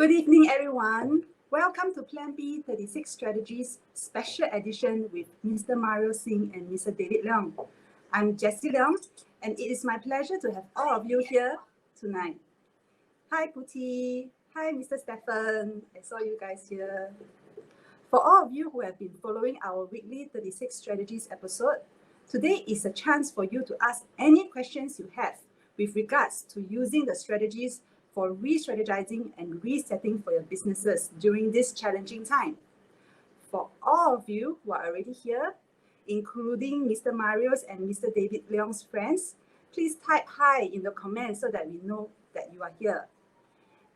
Good evening, everyone. Welcome to Plan B 36 Strategies Special Edition with Mr. Mario Singh and Mr. David Leong. I'm Jessie Leong, and it is my pleasure to have all of you here tonight. Hi, Puti. Hi, Mr. Stefan. I saw you guys here. For all of you who have been following our weekly 36 Strategies episode, today is a chance for you to ask any questions you have with regards to using the strategies for re-strategizing and resetting for your businesses during this challenging time. For all of you who are already here, including Mr. Mario's and Mr. David Leong's friends, please type hi in the comments so that we know that you are here.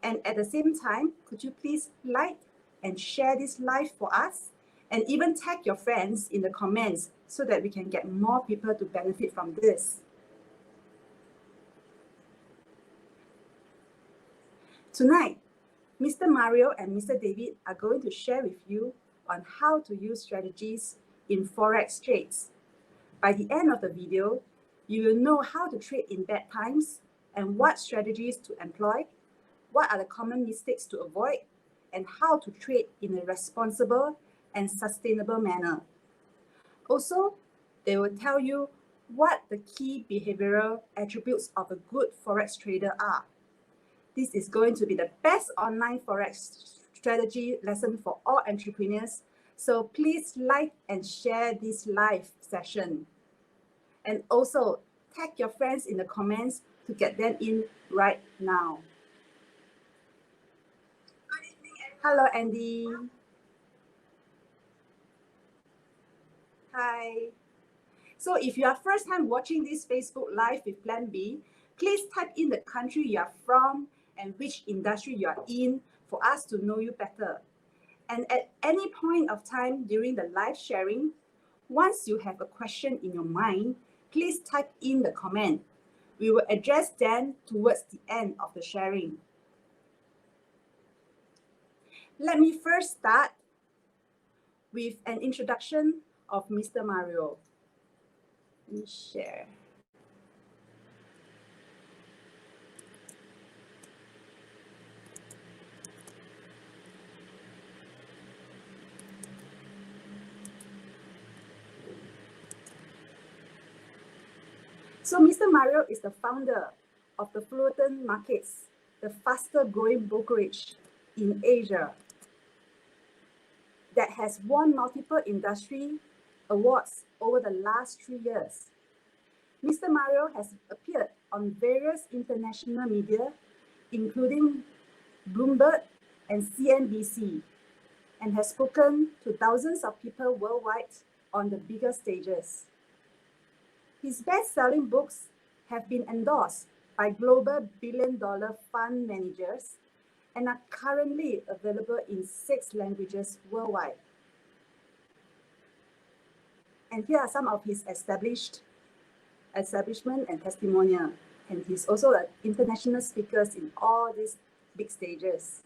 And at the same time, could you please like and share this live for us, and even tag your friends in the comments so that we can get more people to benefit from this. Tonight, Mr. Mario and Mr. David are going to share with you on how to use strategies in Forex trades. By the end of the video, you will know how to trade in bad times and what strategies to employ, what are the common mistakes to avoid, and how to trade in a responsible and sustainable manner. Also, they will tell you what the key behavioral attributes of a good Forex trader are. This is going to be the best online Forex strategy lesson for all entrepreneurs. So please like and share this live session. And also tag your friends in the comments to get them in right now. Hello, Andy. Hi. So if you are first time watching this Facebook Live with Plan B, please type in the country you are from and which industry you are in for us to know you better. And at any point of time during the live sharing, once you have a question in your mind, please type in the comment. We will address them towards the end of the sharing. Let me first start with an introduction of Mr. Mario. Let me share. So Mr. Mario is the founder of the Fullerton Markets, the fastest growing brokerage in Asia that has won multiple industry awards over the last 3 years. Mr. Mario has appeared on various international media, including Bloomberg and CNBC, and has spoken to thousands of people worldwide on the bigger stages. His best-selling books have been endorsed by global billion-dollar fund managers and are currently available in 6 languages worldwide. And here are some of his establishment and testimonial. And he's also an international speaker in all these big stages.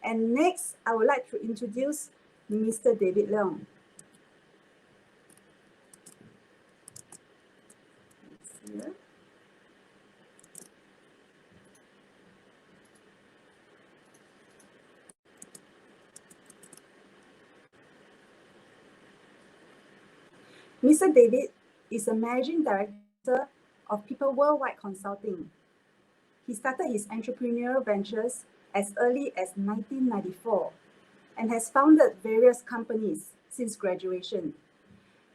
And next, I would like to introduce Mr. David Leong. Here. Mr. David is a managing director of PeopleWorldwide Consulting. He started his entrepreneurial ventures as early as 1994 and has founded various companies since graduation.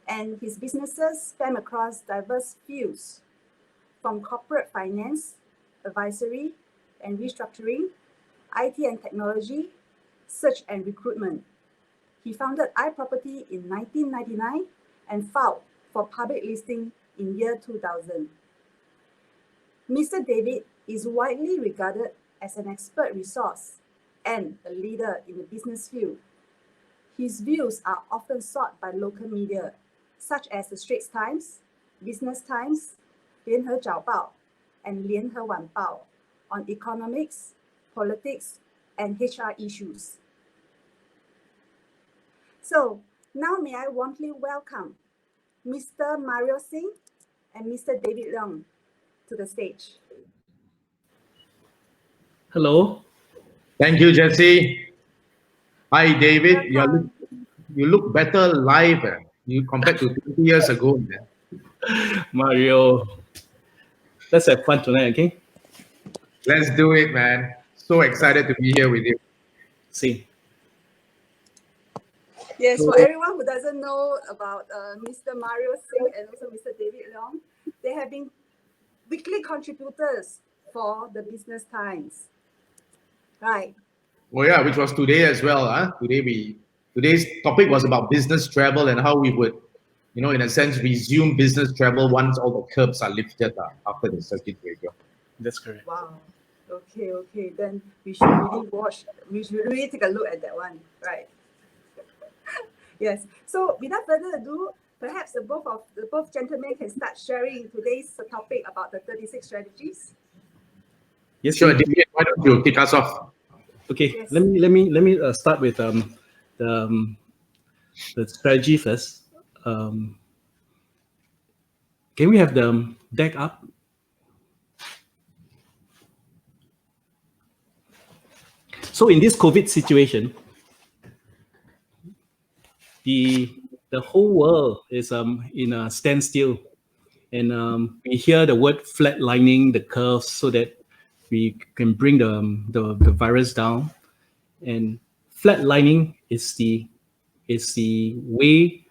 And his businesses span across diverse fields, from corporate finance, advisory and restructuring, IT and technology, search and recruitment. He founded iProperty in 1999 and filed for public listing in year 2000. Mr. David is widely regarded as an expert resource and a leader in the business field. His views are often sought by local media, such as the Straits Times, Business Times, Lianhe Zaobao, and Lianhe Wanbao on economics, politics, and HR issues. So now may I warmly welcome Mr. Mario Singh and Mr. David Leong to the stage. Hello. Thank you, Jesse. Hi, David. Welcome. You look better live you compared to 20 years ago, man. Mario. Let's have fun tonight, okay? Let's do it, man. So excited to be here with you. See. Yes, for So, everyone who doesn't know about Mr. Mario Singh and also Mr. David Leong, they have been weekly contributors for the Business Times. Right. Oh yeah, which was today as well. Today's topic was about business travel and how we would, in a sense, resume business travel once all the curbs are lifted after the circuit breaker. that's correct. Wow. Okay. Then we should really take a look at that one. Right. Yes. So without further ado, perhaps the both gentlemen can start sharing today's topic about the 36 strategies. Yes, Sure, see? David, why don't you kick us off? Okay. Yes. Let me start with the strategy first. Can we have the deck up? So in this COVID situation, the whole world is in a standstill, and we hear the word flatlining the curve so that we can bring the virus down. And flatlining is the way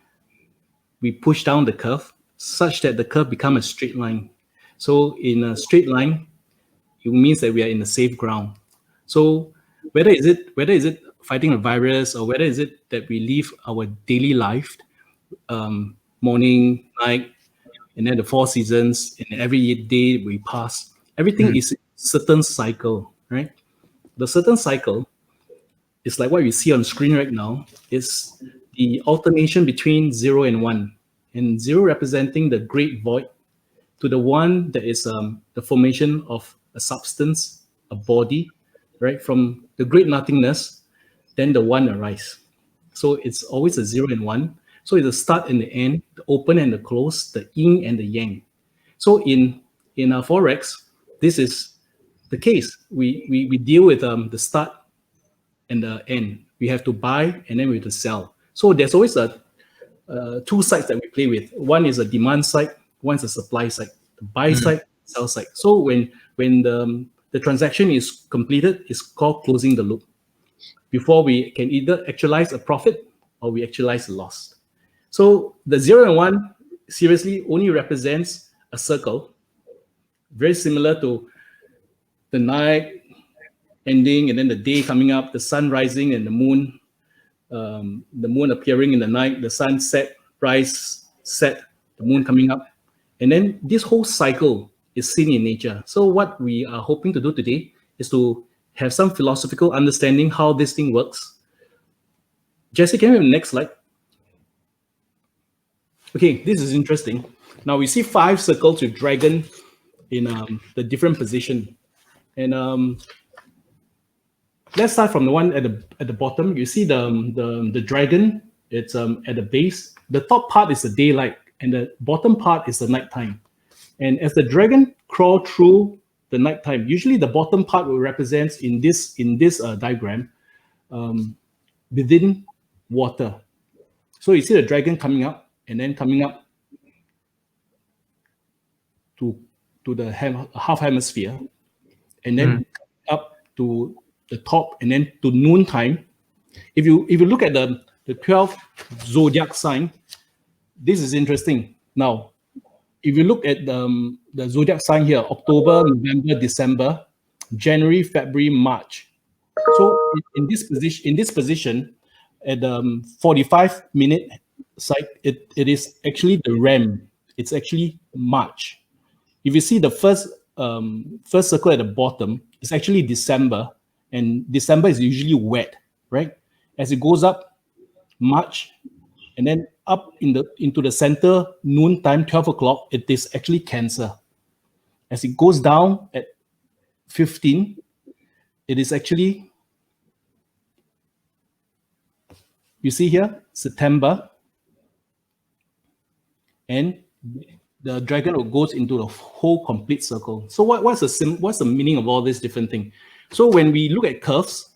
we push down the curve such that the curve become a straight line. So in a straight line, it means that we are in the safe ground. So whether is it fighting a virus, or whether is it that we live our daily life, morning, night, and then the four seasons, and every day we pass, everything is certain cycle, right? The certain cycle is like what we see on screen right now. Is the alternation between 0 and 1, and 0 representing the great void, to the 1 that is the formation of a substance, a body, right? From the great nothingness, then the 1 arise. So it's always a 0 and 1. So it's the start and the end, the open and the close, the yin and the yang. So in our forex, this is the case. We deal with the start and the end. We have to buy and then we have to sell. So there's always two sides that we play with. One is a demand side, one is a supply side. The buy side, sell side. So when the transaction is completed, it's called closing the loop. Before we can either actualize a profit or we actualize a loss. So the 0 and 1 seriously only represents a circle, very similar to the night ending and then the day coming up, the sun rising and the moon appearing in the night, the sun set, rise, set, the moon coming up. And then this whole cycle is seen in nature. So what we are hoping to do today is to have some philosophical understanding how this thing works. Jesse, can we have the next slide? Okay, this is interesting. Now we see 5 circles with dragon in the different position. And let's start from the one at the bottom. You see the dragon. It's at the base. The top part is the daylight, and the bottom part is the nighttime. And as the dragon crawl through the nighttime, usually the bottom part will represent in this diagram within water. So you see the dragon coming up and then coming up to the half hemisphere, and then up to the top, and then to noontime. If you look at the 12 zodiac sign, this is interesting. Now, if you look at the zodiac sign here, October, November, December, January, February, March. So in this position, at 45-minute side, it is actually the RAM. It's actually March. If you see the first circle at the bottom, it's actually December, and December is usually wet, right? As it goes up, March, and then up into the center, noontime, 12 o'clock, it is actually Cancer. As it goes down at 15, it is actually, you see here, September, and the dragon goes into the whole complete circle. So what's the meaning of all these different things? So when we look at curves,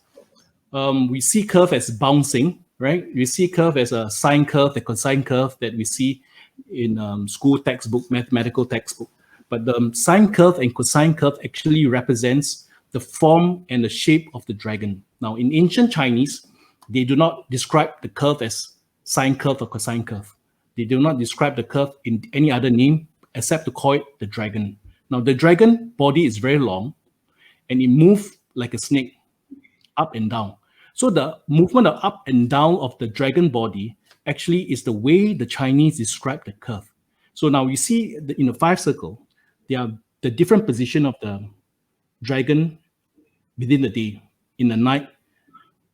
we see curve as bouncing, right? We see curve as a sine curve, a cosine curve that we see in school textbook, mathematical textbook. But the sine curve and cosine curve actually represents the form and the shape of the dragon. Now, in ancient Chinese, they do not describe the curve as sine curve or cosine curve. They do not describe the curve in any other name except to call it the dragon. Now, the dragon body is very long and it moves like a snake, up and down. So the movement of up and down of the dragon body actually is the way the Chinese describe the curve. So now you see in the 5 circle, there are the different position of the dragon within the day. In the night,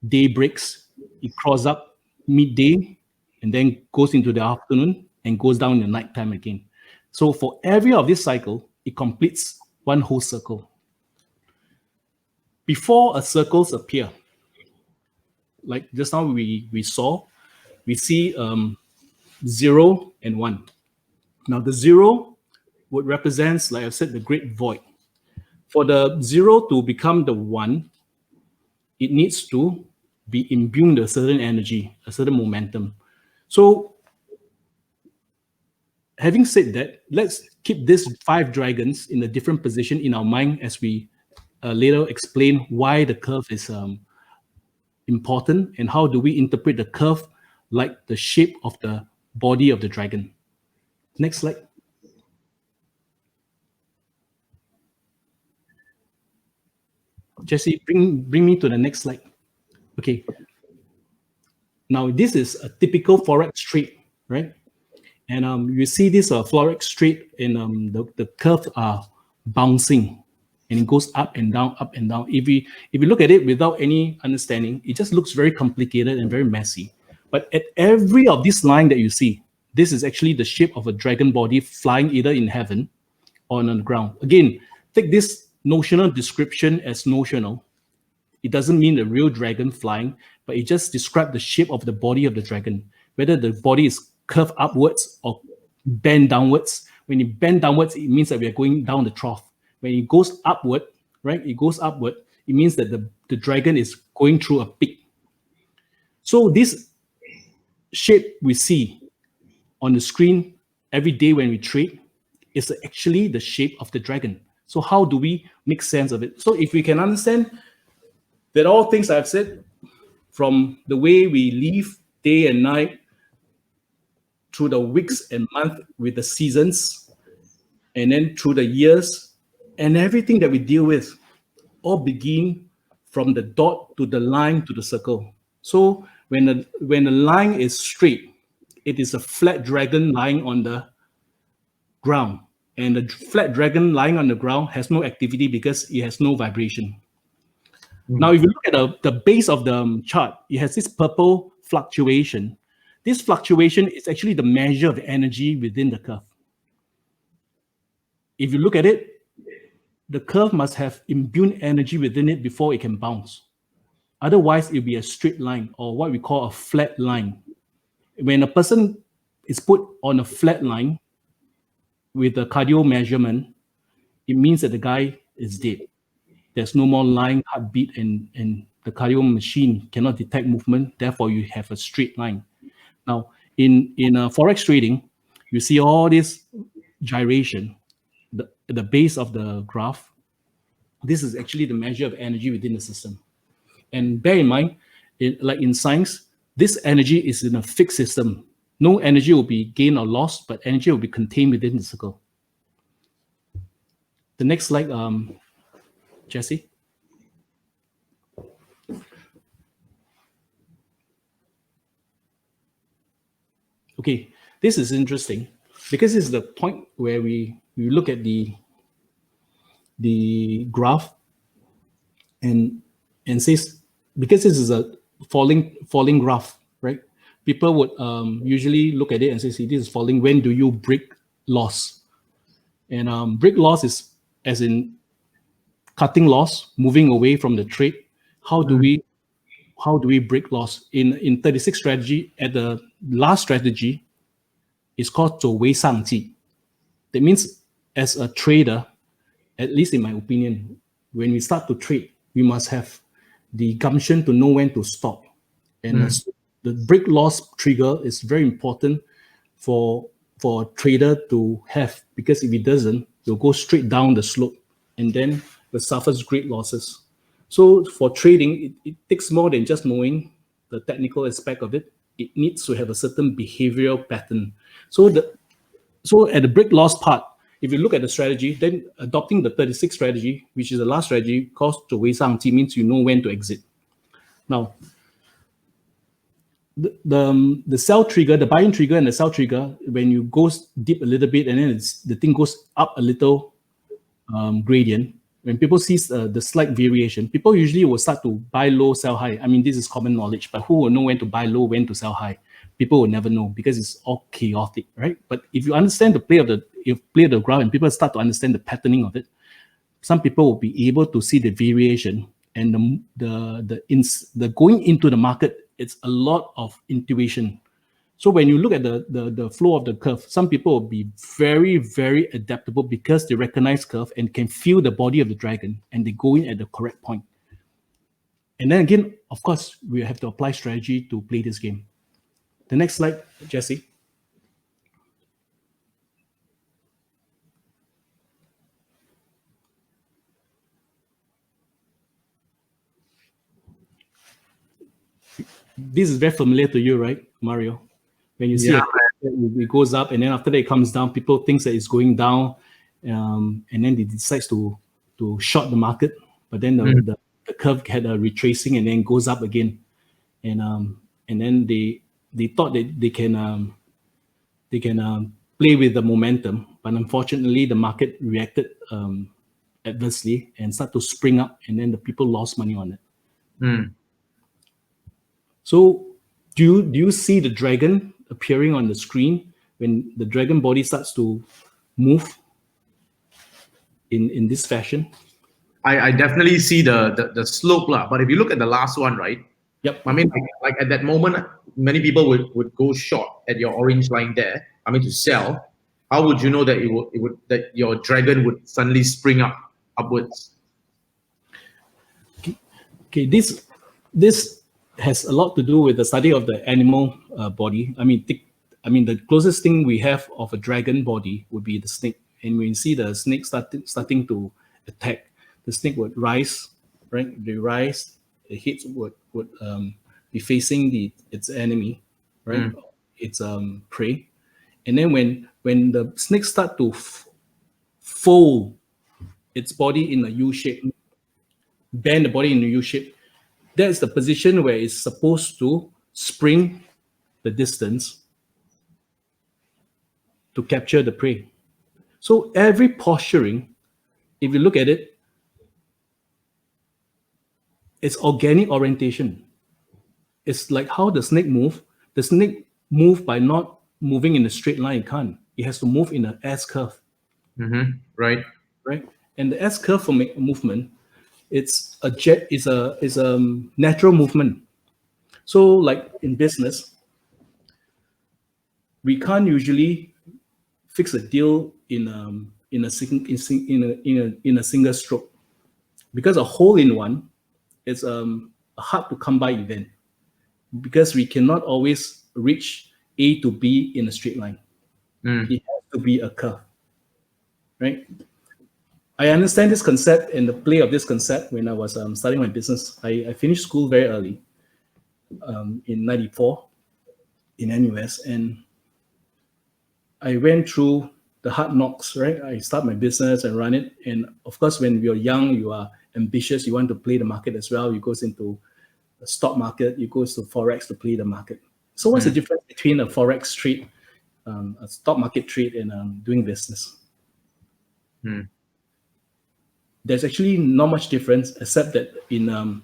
day breaks, it crosses up midday, and then goes into the afternoon and goes down in the night time again. So for every of this cycle, it completes one whole circle. Before a circles appear, like just now we see 0 and 1. Now the 0 would represent, like I said, the great void. For the 0 to become the 1, it needs to be imbued with a certain energy, a certain momentum. So having said that, let's keep these 5 dragons in a different position in our mind as we later explain why the curve is important and how do we interpret the curve like the shape of the body of the dragon. Next slide. Jesse, bring me to the next slide. Okay. Now this is a typical Forex trade, right? And you see this Forex trade, and the curves are bouncing, and it goes up and down, up and down. If you look at it without any understanding, it just looks very complicated and very messy. But at every of this line that you see, this is actually the shape of a dragon body flying either in heaven or on the ground. Again, take this notional description as notional. It doesn't mean the real dragon flying, but it just describes the shape of the body of the dragon, whether the body is curved upwards or bend downwards. When it bend downwards, it means that we are going down the trough. When it goes upward, right, it means that the dragon is going through a peak. So this shape we see on the screen every day when we trade is actually the shape of the dragon. So how do we make sense of it? So if we can understand that all things I've said, from the way we live day and night, through the weeks and months with the seasons, and then through the years, and everything that we deal with, all begin from the dot to the line to the circle. So when the line is straight, it is a flat dragon lying on the ground. And the flat dragon lying on the ground has no activity because it has no vibration. Now, if you look at the base of the chart, it has this purple fluctuation. This fluctuation is actually the measure of the energy within the curve. If you look at it, the curve must have imbued energy within it before it can bounce. Otherwise, it'll be a straight line, or what we call a flat line. When a person is put on a flat line with a cardio measurement, it means that the guy is dead. There's no more line, heartbeat, and the cardio machine cannot detect movement. Therefore, you have a straight line. Now, in Forex trading, you see all this gyration, the base of the graph. This is actually the measure of energy within the system. And bear in mind, like in science, this energy is in a fixed system. No energy will be gained or lost, but energy will be contained within the circle. The next slide, Jesse. Okay, this is interesting because this is the point where we look at the graph and says, because this is a falling graph, right? People would usually look at it and say, see, this is falling. When do you break loss? And break loss is as in cutting loss, moving away from the trade. How do we break loss? In 36 strategy, at the last strategy, it's called 走为上计. That means as a trader, at least in my opinion, when we start to trade, we must have the gumption to know when to stop. And the break loss trigger is very important for a trader to have, because if he doesn't, he'll go straight down the slope and then will suffer great losses. So for trading, it takes more than just knowing the technical aspect of it. It needs to have a certain behavioral pattern. So at the break loss part, if you look at the strategy, then adopting the 36 strategy, which is the last strategy, called 走为上计, means you know when to exit. Now, the sell trigger, the buying trigger and the sell trigger, when you go deep a little bit and then the thing goes up a little gradient, when people see the slight variation, people usually will start to buy low, sell high. I mean, this is common knowledge, but who will know when to buy low, when to sell high? People will never know because it's all chaotic, right? But if you understand the play of the ground and people start to understand the patterning of it, some people will be able to see the variation and the going into the market. It's a lot of intuition. So when you look at the flow of the curve, some people will be very, very adaptable because they recognize curve and can feel the body of the dragon and they go in at the correct point. And then again, of course, we have to apply strategy to play this game. The next slide, Jesse. This is very familiar to you, right, Mario? When you see it goes up and then after that it comes down, people think that it's going down, and then they decide to short the market, but then the curve had a retracing and then goes up again, and then they thought that they can play with the momentum, but unfortunately the market reacted adversely and started to spring up, and then the people lost money on it. So do you see the dragon appearing on the screen when the dragon body starts to move in this fashion? I definitely see the slope lah. But if you look at the last one, right? Yep. I mean, like at that moment, many people would go short at your orange line there. I mean, to sell. How would you know that that your dragon would suddenly spring upwards? Okay, this has a lot to do with the study of the animal body. I mean, the closest thing we have of a dragon body would be the snake. And when you see the snake starting to attack, the snake would rise, right? They rise, the head would be facing its enemy, right? Its prey. And then when the snake start to fold its body in a U shape, bend the body in a U shape, that's the position where it's supposed to spring the distance to capture the prey. So every posturing, if you look at it, it's organic orientation. It's like how the snake move. The snake move by not moving in a straight line. It can't. It has to move in an S curve. Right. And the S curve for movement, it's a natural movement. So like in business, we can't usually fix a deal in a single stroke, because a hole in one is a hard to come by event, because we cannot always reach A to B in a straight line. It has to be a curve, right? I understand this concept and the play of this concept when I was starting my business. I finished school very early, in 94 in NUS, and I went through the hard knocks, right? I start my business and run it. And of course, when you're young, you are ambitious. You want to play the market as well. You go into the stock market, you go to Forex to play the market. So what's the difference between a Forex trade, a stock market trade, and doing business? There's actually not much difference, except that in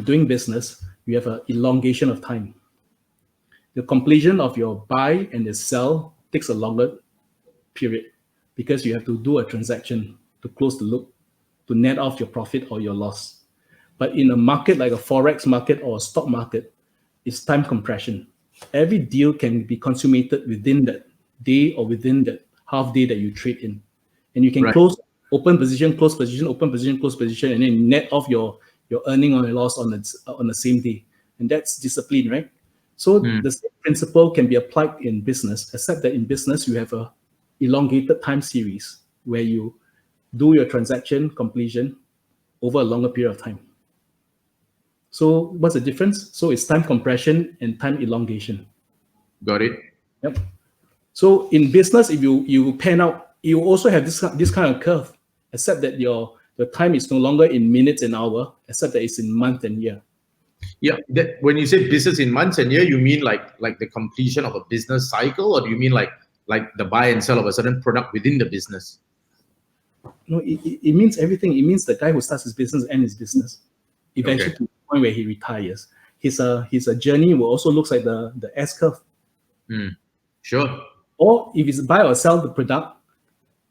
doing business, you have an elongation of time. The completion of your buy and the sell takes a longer period, because you have to do a transaction to close the loop, to net off your profit or your loss. But in a market like a Forex market or a stock market, it's time compression. Every deal can be consummated within that day or within that half day that you trade in. And you can close open position, close position, open position, close position, and then net off your your earning or your loss on the same day. And that's discipline, right? So the same principle can be applied in business, except that in business, you have a elongated time series where you do your transaction completion over a longer period of time. So what's the difference? So it's time compression and time elongation. Got it. Yep. So in business, if you pan out, you also have this kind of curve, except that your time is no longer in minutes and hour, except that it's in month and year. Yeah. When you say business in months and year, you mean like the completion of a business cycle, or do you mean like the buy and sell of a certain product within the business? No, it means everything. It means the guy who starts his business and his business, eventually to the point where he retires. His journey will also look like the S curve. Sure. Or if it's buy or sell the product,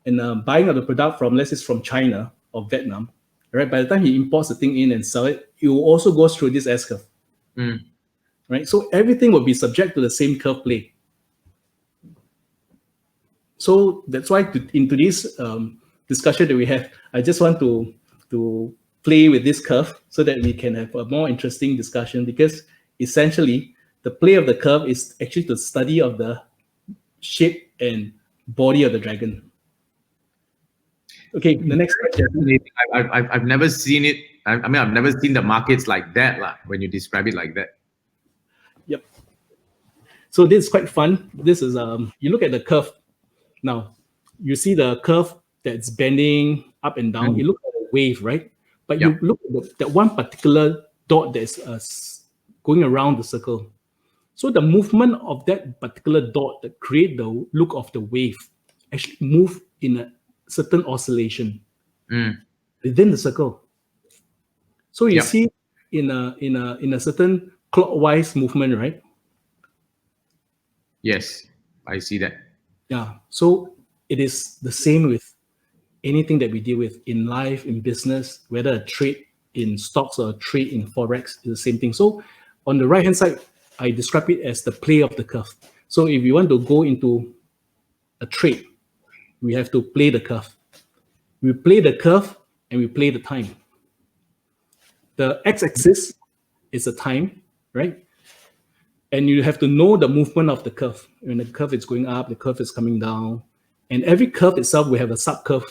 and buying of the product from, let's say, from China or Vietnam, right? By the time he imports the thing in and sell it, it will also go through this S curve, right? So everything will be subject to the same curve play. So that's why in today's discussion that we have, I just want to play with this curve so that we can have a more interesting discussion, because essentially the play of the curve is actually the study of the shape and body of the dragon. Okay, the next question. I've never seen it. I mean, I've never seen the markets like that, when you describe it like that. Yep. So this is quite fun. This is you look at the curve. Now, you see the curve that's bending up and down. You look at the wave, right? But you look at that one particular dot that's going around the circle. So the movement of that particular dot that create the look of the wave actually move in a certain oscillation within the circle. So you see in a certain clockwise movement, right? Yes, I see that. Yeah. So it is the same with anything that we deal with in life, in business, whether a trade in stocks or a trade in Forex, is the same thing. So on the right-hand side, I describe it as the play of the curve. So if you want to go into a trade, we have to play the curve. We play the curve and we play the time. The x-axis is the time, right? And you have to know the movement of the curve. When the curve is going up, the curve is coming down. And every curve itself will have a sub-curve,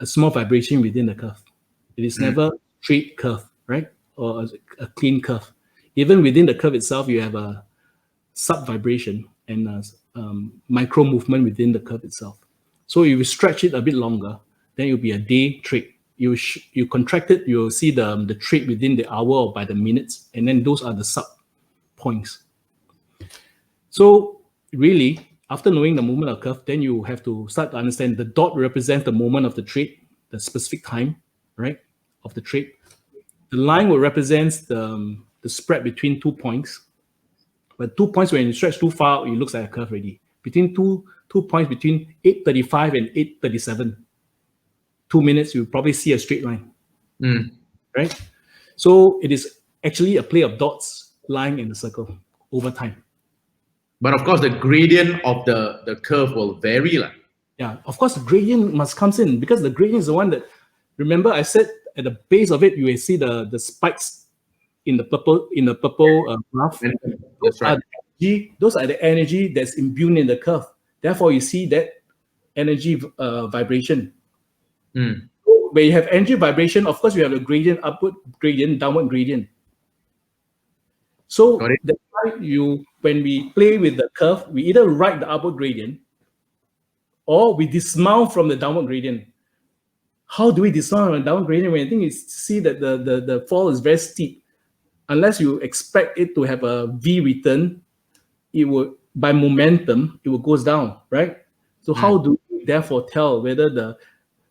a small vibration within the curve. It is never straight curve, right? Or a clean curve. Even within the curve itself, you have a sub-vibration and a micro movement within the curve itself. So if you stretch it a bit longer, then it will be a day trade. You contract it, you'll see the trade within the hour or by the minutes, and then those are the sub points. So really, after knowing the movement of curve, then you have to start to understand the dot represents the moment of the trade, the specific time, right, of the trade. The line will represent the spread between 2 points. But 2 points, when you stretch too far, it looks like a curve already. Between two points between 8:35 and 8:37, 2 minutes, you probably see a straight line, right? So it is actually a play of dots lying in the circle over time. But of course, the gradient of the curve will vary. Yeah, of course, the gradient must come in, because the gradient is the one that, remember I said at the base of it, you will see the spikes in the purple graph. That's right. Those are the energy that's imbued in the curve. Therefore, you see that energy vibration. So when you have energy vibration, of course, you have a gradient, upward gradient, downward gradient. So that's why when we play with the curve, we either ride the upward gradient or we dismount from the downward gradient. How do we dismount from the downward gradient? When I think you see that the fall is very steep, unless you expect it to have a V return, it will, by momentum, it will goes down, right? So how do we therefore tell whether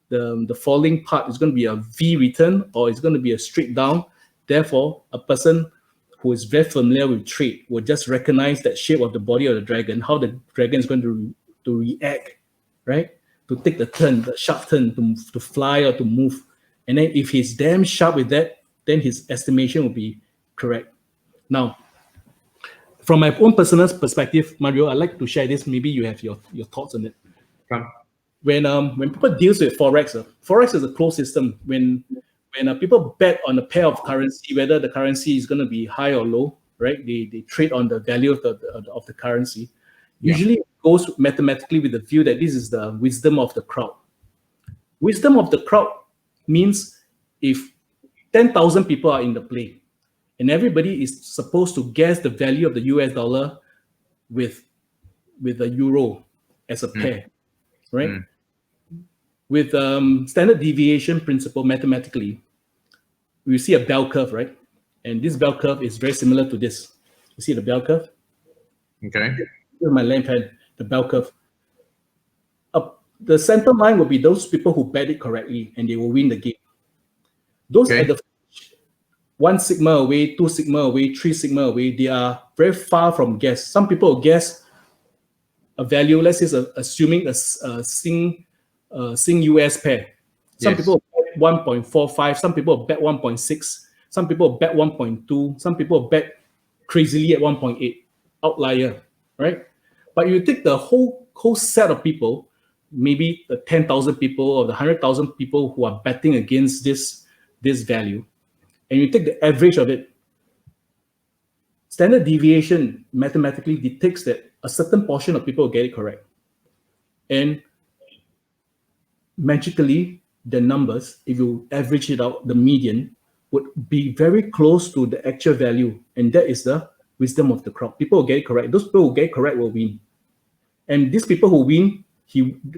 the falling part is going to be a V return or it's going to be a straight down? Therefore, a person who is very familiar with trade will just recognize that shape of the body of the dragon, how the dragon is going to react, right? To take the turn, the sharp turn, to fly or to move. And then if he's damn sharp with that, then his estimation will be correct. Now, from my own personal perspective, Mario, I'd like to share this. Maybe you have your thoughts on it. When people deal with Forex, Forex is a closed system. When when people bet on a pair of currency, whether the currency is going to be high or low, right? They trade on the value of the currency. Usually it goes mathematically with the view that this is the wisdom of the crowd. Wisdom of the crowd means if 10,000 people are in the play and everybody is supposed to guess the value of the US dollar with the euro as a pair, right? With standard deviation principle, mathematically, we see a bell curve, right? And this bell curve is very similar to this. You see the bell curve? Okay. With my left hand, the bell curve. The center line will be those people who bet it correctly and they will win the game. Those at the 1 sigma away, 2 sigma away, 3 sigma away, they are very far from guess. Some people guess a value, let's say assuming a Singh US pair. Some people bet 1.45, some people bet 1.6, some people bet 1.2, some people bet crazily at 1.8, outlier, right? But you take the whole set of people, maybe the 10,000 people or the 100,000 people who are betting against this value, and you take the average of it, standard deviation mathematically dictates that a certain portion of people get it correct. And magically, the numbers, if you average it out, the median would be very close to the actual value. And that is the wisdom of the crowd. People will get it correct. Those people who get it correct will win. And these people who win,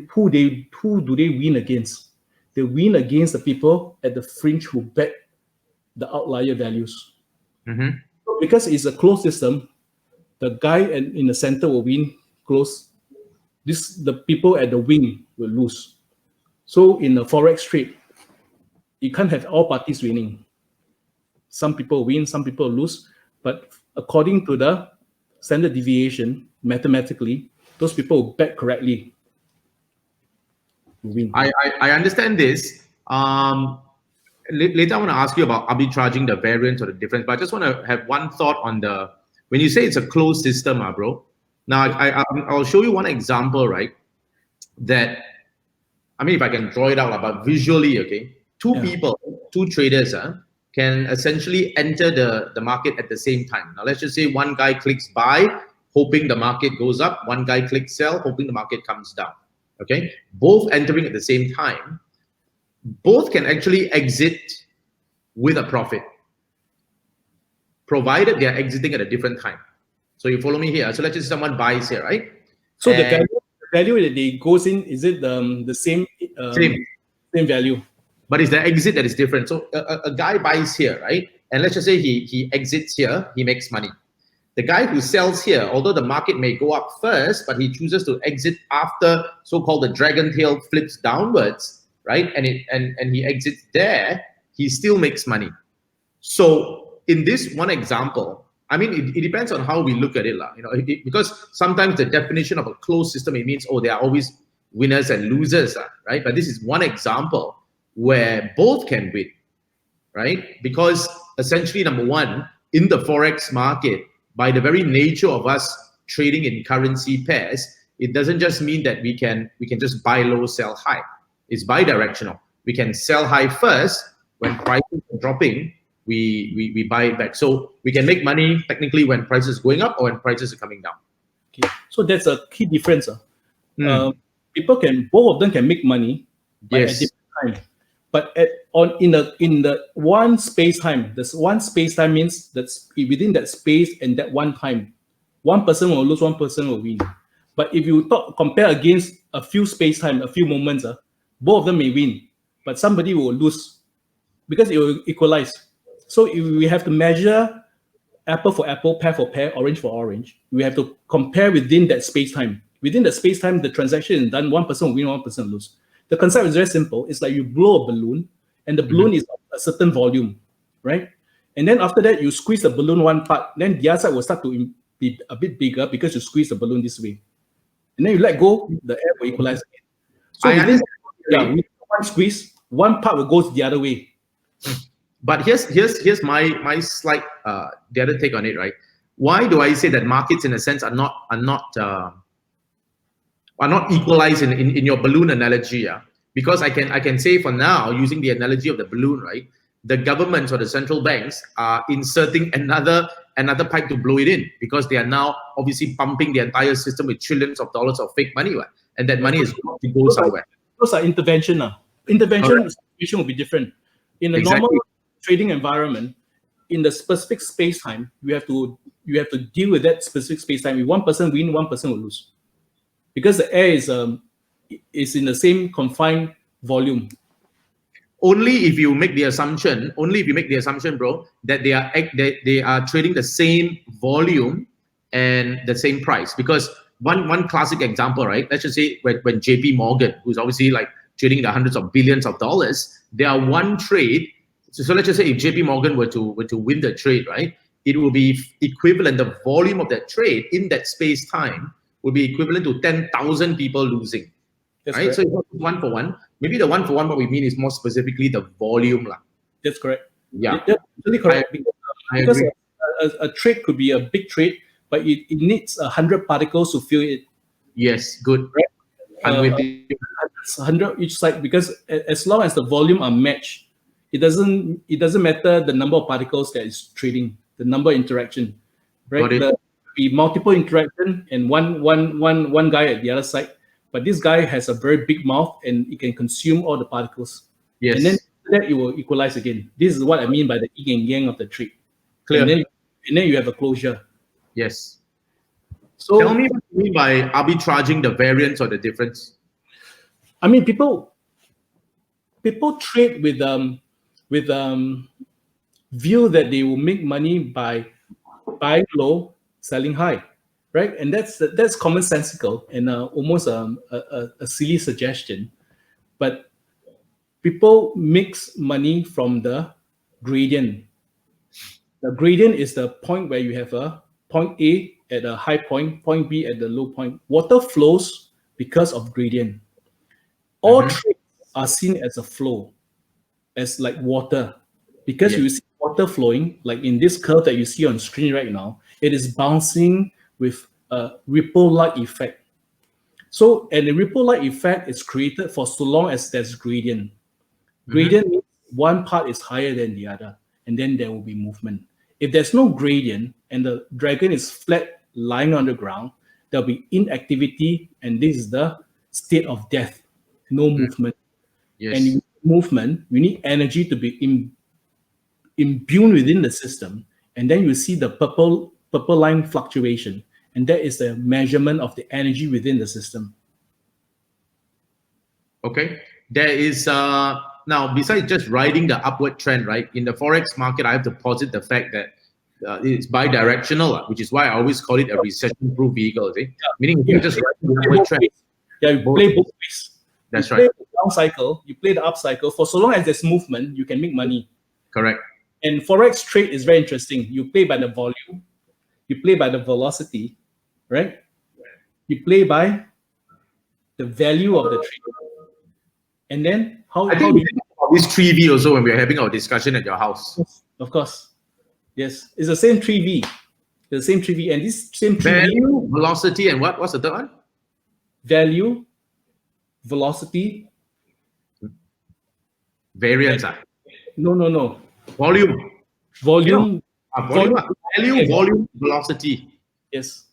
who do they win against? They win against the people at the fringe who bet the outlier values. So because it's a closed system, the guy in the center will win close. The people at the wing will lose. So in a Forex trade, you can't have all parties winning. Some people win, some people lose. But according to the standard deviation, mathematically, those people who bet correctly win. I understand this. Later I want to ask you about arbitraging the variance or the difference, but I just want to have one thought on when you say it's a closed system, bro. Now I'll show you one example, right? That, I mean, if I can draw it out, but visually, okay? Two traders can essentially enter the market at the same time. Now let's just say one guy clicks buy, hoping the market goes up. One guy clicks sell, hoping the market comes down. Okay, both entering at the same time. Both can actually exit with a profit, provided they are exiting at a different time. So you follow me here. So let's just say someone buys here, right? So the value that they goes in, is it the same value? But it's the exit that is different. So a guy buys here, right? And let's just say he exits here, he makes money. The guy who sells here, although the market may go up first, but he chooses to exit after so-called the dragon tail flips downwards, right? And he exits there, he still makes money. So in this one example, I mean, it depends on how we look at it, you know, because sometimes the definition of a closed system, it means, there are always winners and losers, right? But this is one example where both can win, right? Because essentially, number one, in the Forex market, by the very nature of us trading in currency pairs, it doesn't just mean that we can just buy low, sell high. It's bidirectional. We can sell high first. When prices are dropping, we buy it back. So we can make money technically when prices are going up or when prices are coming down. Okay. So that's a key difference. Both of them can make money, but at different time. But in the one space time, this one space time means that within that space and that one time, one person will lose, one person will win. But if you compare against a few space time, a few moments, both of them may win, but somebody will lose because it will equalize. So if we have to measure apple for apple, pear for pear, orange for orange, we have to compare within that space time. Within the space time, the transaction is done, one person will win, one person will lose. The concept is very simple. It's like you blow a balloon, and the balloon is a certain volume, right? And then after that, you squeeze the balloon one part, then the other side will start to be a bit bigger because you squeeze the balloon this way. And then you let go, the air will equalize again. So with one squeeze, one part will go the other way. But here's my slight the other take on it, right? Why do I say that markets in a sense are not equalized in your balloon analogy? Because I can say for now, using the analogy of the balloon, right? the governments or the central banks are inserting another pipe to blow it in, because they are now obviously pumping the entire system with trillions of dollars of fake money, right? And that money is got to go somewhere. Those are intervention. Intervention situation will be different. In a normal trading environment, in the specific space time, you have to deal with that specific space time. If one person win, one person will lose, because the air is in the same confined volume. Only if you make the assumption, bro, that they are trading the same volume and the same price. Because one classic example, right? Let's just say when JP Morgan, who's obviously like trading the hundreds of billions of dollars, there are one trade. So let's just say if JP Morgan were to win the trade, right? It will be equivalent, the volume of that trade in that space time will be equivalent to 10,000 people losing. That's right? Correct. So it's not one for one. Maybe the one for one, what we mean is more specifically the volume. That's correct. Yeah. That's really correct. Because a trade could be a big trade, but it needs 100 particles to fill it. Yes, good. Right? I'm with you. 100 each side, because as long as the volume are matched, it doesn't matter the number of particles that is trading, the number of interaction, right? There be multiple interaction and one guy at the other side, but this guy has a very big mouth and it can consume all the particles. Yes. And then that it will equalize again. This is what I mean by the yin and yang of the trade. Clear. And then you have a closure. Yes. So tell me what you mean by arbitraging the variance or the difference. I mean, people trade with view that they will make money by buying low, selling high, right? And that's commonsensical and almost a silly suggestion, but people makes money from the gradient. The gradient is the point where you have a point A at a high point, point B at the low point. Water flows because of gradient. All trades are seen as a flow, as like water, because you see water flowing, like in this curve that you see on screen right now, it is bouncing with a ripple-like effect. So, and the ripple-like effect is created for so long as there's gradient. Gradient means one part is higher than the other, and then there will be movement. If there's no gradient and the dragon is flat lying on the ground, there'll be inactivity, and this is the state of death. No movement. Yes. And movement, we need energy to be imbued within the system, and then you see the purple line fluctuation, and that is the measurement of the energy within the system. Okay. There is now, besides just riding the upward trend, right? In the Forex market, I have to posit the fact that it's bi-directional, which is why I always call it a recession-proof vehicle. See? Meaning you just ride the upward trend. Yeah, you play both ways. That's right. You play the down cycle, you play the up cycle. For so long as there's movement, you can make money. Correct. And Forex trade is very interesting. You play by the volume, you play by the velocity, right? You play by the value of the trade. And then I think we think about this 3V also when we're having our discussion at your house. Of course. Yes. It's the same 3V. The same 3V. And this same 3V. Value, velocity, and what's the third one? Value, velocity, variance. No. Volume. Volume. Value, volume, velocity. Yes.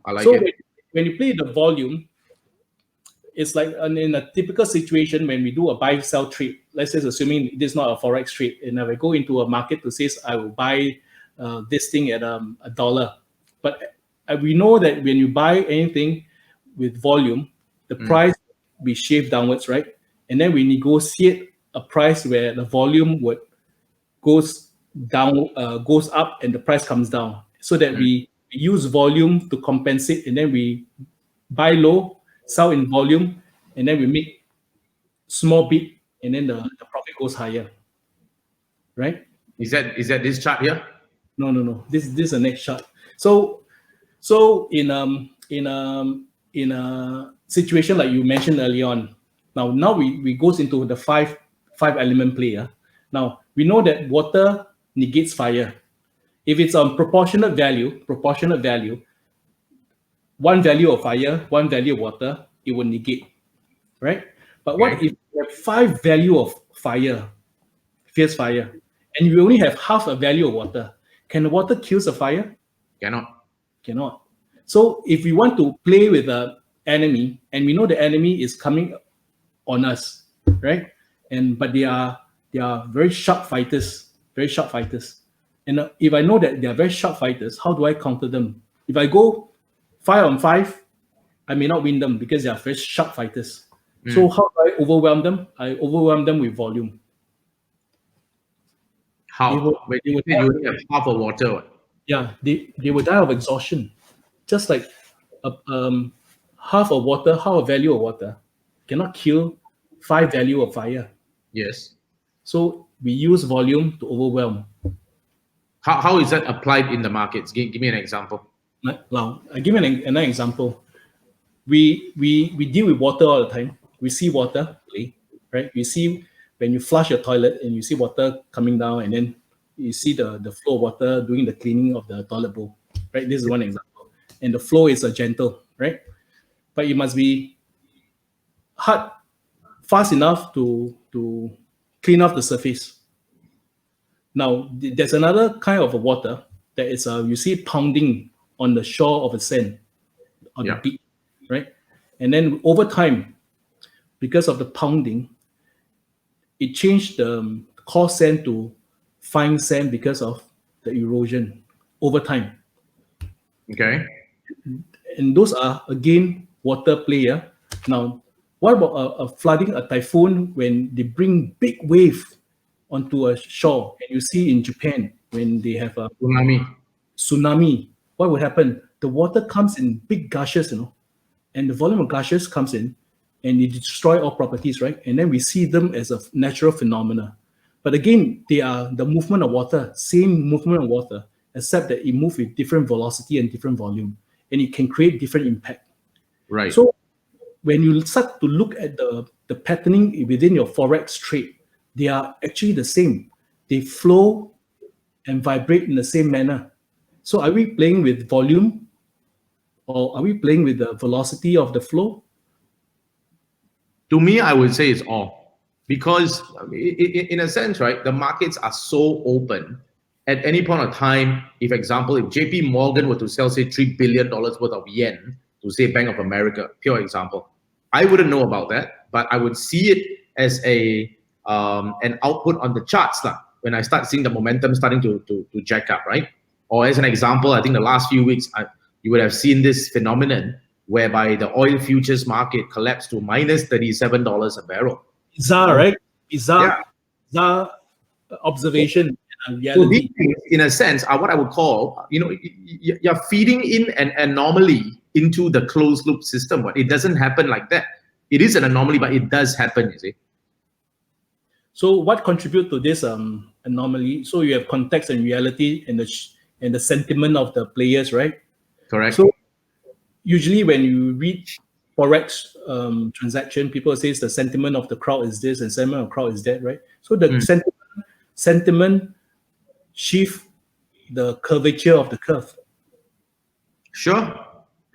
I like it. When you play the volume, it's like in a typical situation when we do a buy-sell trade. Let's say, assuming this is not a Forex trade, and I go into a market to say, I will buy this thing at $1. But we know that when you buy anything with volume, the price will be shaved downwards, right? And then we negotiate a price where the volume goes up and the price comes down, so that we use volume to compensate, and then we buy low, sell in volume, and then we make small bid, and then the profit goes higher, right? Is that this chart here? No. This is the next chart. So in a situation like you mentioned early on, now we goes into the five element play. Now we know that water negates fire. If it's on proportionate value, one value of fire, one value of water, it will negate, right? But what if you have 5 value of fire, fierce fire, and you only have half a value of water. Can the water kill the fire? Cannot. So if we want to play with the enemy, and we know the enemy is coming on us, right? But they are very sharp fighters, And if I know that they are very sharp fighters, how do I counter them? If I go 5-on-5, I may not win them because they are very sharp fighters. So how do I overwhelm them? I overwhelm them with volume. How? You only have half a water. Yeah, they will die of exhaustion. Just like half a value of water cannot kill 5 value of fire. Yes. So we use volume to overwhelm. How is that applied in the markets? Give me an example. Now, I give you another example. We deal with water all the time. We see water play, right? We see when you flush your toilet and you see water coming down, and then you see the flow of water doing the cleaning of the toilet bowl, right? This is one example. And the flow is gentle, right? But it must be hard, fast enough to clean off the surface. Now, there's another kind of water that is you see it pounding on the shore of a sand, on the beach, right? And then over time, because of the pounding, it changed the coarse sand to fine sand because of the erosion over time. Okay. And those are, again, water player. Now, what about a flooding, a typhoon, when they bring big wave onto a shore? And you see in Japan, when they have a tsunami, what would happen? The water comes in big gushes, and the volume of gushes comes in, and they destroy all properties, right? And then we see them as a natural phenomena. But again, they are the movement of water, same movement of water, except that it moves with different velocity and different volume, and it can create different impact. Right. So when you start to look at the patterning within your Forex trade, they are actually the same. They flow and vibrate in the same manner. So are we playing with volume, or are we playing with the velocity of the flow? To me, I would say it's all. Because in a sense, right, the markets are so open. At any point of time, if JP Morgan were to sell, say, $3 billion worth of yen to, say, Bank of America, pure example, I wouldn't know about that, but I would see it as an output on the charts when I start seeing the momentum starting to jack up, right? Or as an example, I think the last few weeks, you would have seen this phenomenon whereby the oil futures market collapsed to minus $37 a barrel. Bizarre, right? Bizarre observation. So these things, in a sense, are what I would call, you're feeding in an anomaly into the closed loop system. But it doesn't happen like that. It is an anomaly, but it does happen, you see. So what contribute to this anomaly? So you have context and reality and the sentiment of the players, right? Correct. So usually when you read Forex transaction, people say the sentiment of the crowd is this and sentiment of the crowd is that, right? So the sentiment shift the curvature of the curve. Sure. Right?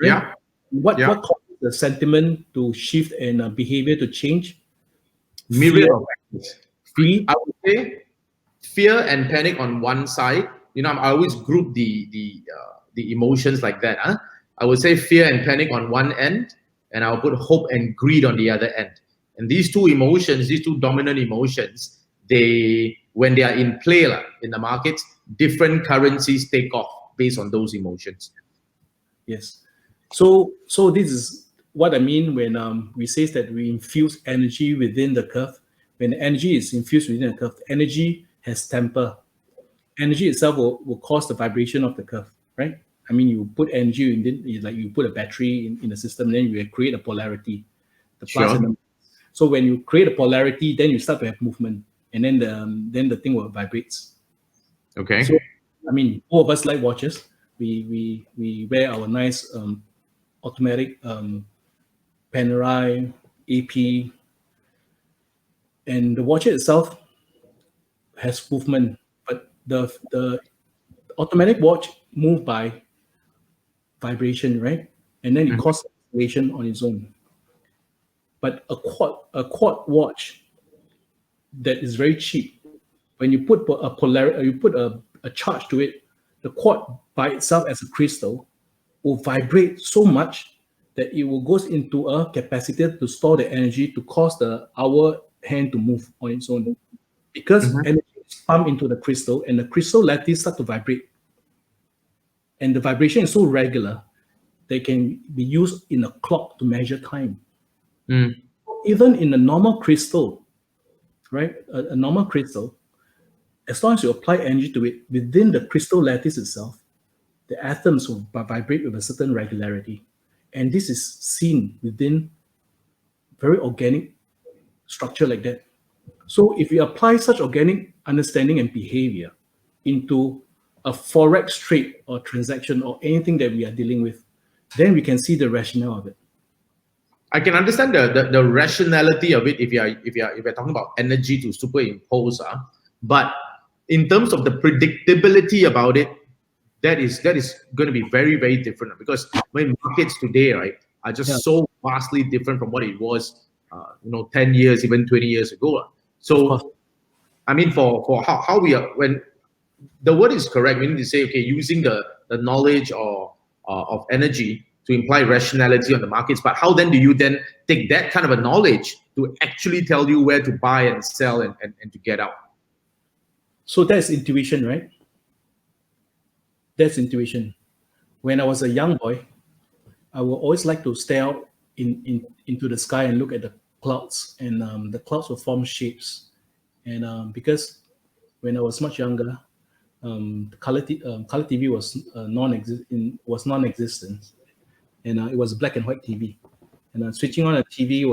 Yeah. What causes the sentiment to shift and behavior to change? Myriad of factors. Fear. I would say fear and panic on one side. I always group the emotions like that. I would say fear and panic on one end, and I'll put hope and greed on the other end. And these two emotions, these two dominant emotions, when they are in play in the markets, different currencies take off based on those emotions. Yes. So this is what I mean when we say that we infuse energy within the curve. When energy is infused within the curve, energy has temper. Energy itself will cause the vibration of the curve, right? I mean, you put energy in, like you put a battery in the system, then you create a polarity, the plus and the. So when you create a polarity, then you start to have movement, and then the thing will vibrate. Okay. So I mean, all of us like watches. We wear our nice automatic Panerai AP, and the watch itself has movement, but the automatic watch move by vibration, right? And then it causes vibration on its own. But a quad watch that is very cheap when you put a charge to it, the quartz by itself as a crystal will vibrate so much that it will goes into a capacitor to store the energy to cause our hand to move on its own. Because energy is pumped into the crystal and the crystal lattice start to vibrate. And the vibration is so regular, they can be used in a clock to measure time. Even in a normal crystal, right? A normal crystal, as long as you apply energy to it, within the crystal lattice itself, the atoms will vibrate with a certain regularity. And this is seen within very organic structure like that. So if you apply such organic understanding and behavior into a Forex trade or transaction or anything that we are dealing with, then we can see the rationale of it. I can understand the rationality of it if you're talking about energy to superimpose, but in terms of the predictability about it, that is going to be very, very different, because when markets today, right, are just so vastly different from what it was 10 years, even 20 years ago. So I mean, for how we are, when the word is correct, we need to say, okay, using the knowledge of energy to imply rationality on the markets, but how then do you then take that kind of a knowledge to actually tell you where to buy and sell and to get out? So that's intuition, right? That's intuition. When I was a young boy, I would always like to stare out into the sky and look at the clouds, and the clouds will form shapes. And because when I was much younger, color TV was non-existent, and it was black and white TV. And switching on a TV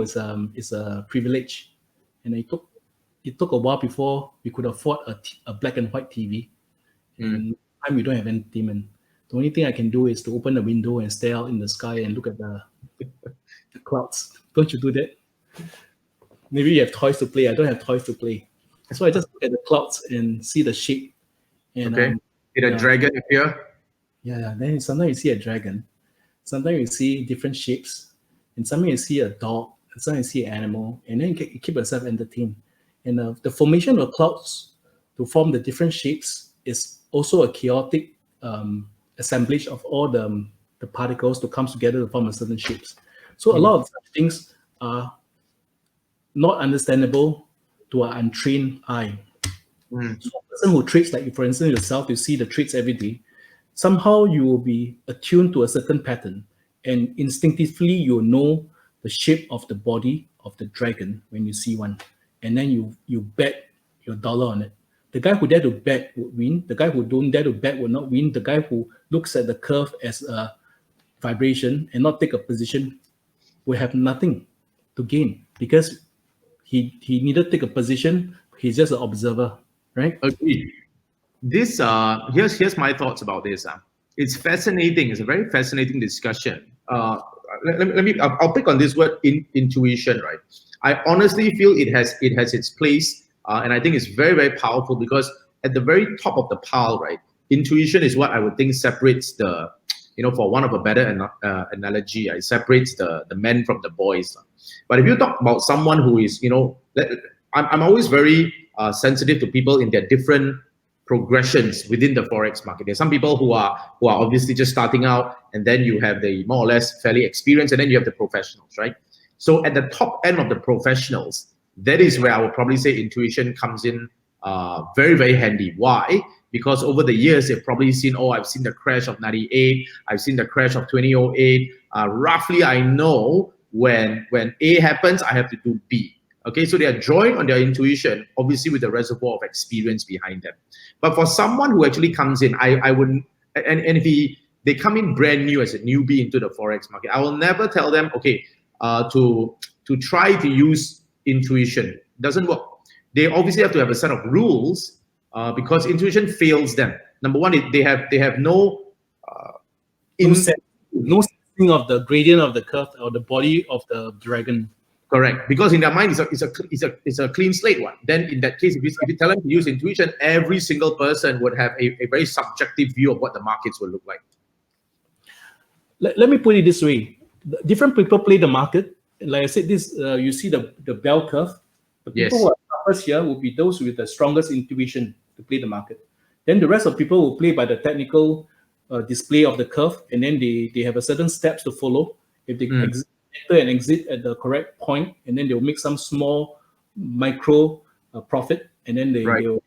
is a privilege, and it took a while before we could afford a black and white TV. And we don't have entertainment. The only thing I can do is to open the window and stare out in the sky and look at the clouds. Don't you do that? Maybe you have toys to play. I don't have toys to play. So I just look at the clouds and see the shape. And, did a dragon appear? Yeah, then sometimes you see a dragon. Sometimes you see different shapes. And sometimes you see a dog. And sometimes you see an animal. And then you keep yourself entertained. And the formation of clouds to form the different shapes is also a chaotic assemblage of all the particles to come together to form a certain shapes. So a lot of such things are not understandable to an untrained eye. So a person who trades, like for instance yourself, you see the trades every day, somehow you will be attuned to a certain pattern, and instinctively you'll know the shape of the body of the dragon when you see one, and then you bet your dollar on it. The guy who dare to bet would win. The guy who don't dare to bet will not win. The guy who looks at the curve as a vibration and not take a position will have nothing to gain, because he neither take a position. He's just an observer, right? Agreed. This here's my thoughts about this. It's fascinating. It's a very fascinating discussion. I'll pick on this word intuition, right? I honestly feel it has its place. And I think it's very, very powerful, because at the very top of the pile, right, intuition is what I would think separates the, for one of a better analogy, it separates the men from the boys. But if you talk about someone who is, I'm always very sensitive to people in their different progressions within the Forex market. There's some people who are obviously just starting out, and then you have the more or less fairly experienced, and then you have the professionals, right? So at the top end of the professionals, that is where I would probably say intuition comes in very, very handy. Why? Because over the years, they've probably seen, I've seen the crash of 98. I've seen the crash of 2008. Roughly, I know when A happens, I have to do B. Okay, so they are drawing on their intuition, obviously with a reservoir of experience behind them. But for someone who actually comes in, I wouldn't, and if they come in brand new as a newbie into the Forex market, I will never tell them, okay, to try to use intuition. It doesn't work. They obviously have to have a set of rules, because intuition fails them. Number one, they have no sensing of the gradient of the curve or the body of the dragon. Correct, because in their mind it's a clean slate one. Then in that case, if you tell them to use intuition, every single person would have a very subjective view of what the markets will look like. Let me put it this way: different people play the market. Like I said, this you see the bell curve. The people who are first here will be those with the strongest intuition to play the market. Then the rest of people will play by the technical display of the curve, and then they have a certain steps to follow. If they enter and exit at the correct point, and then they'll make some small micro profit, and then they'll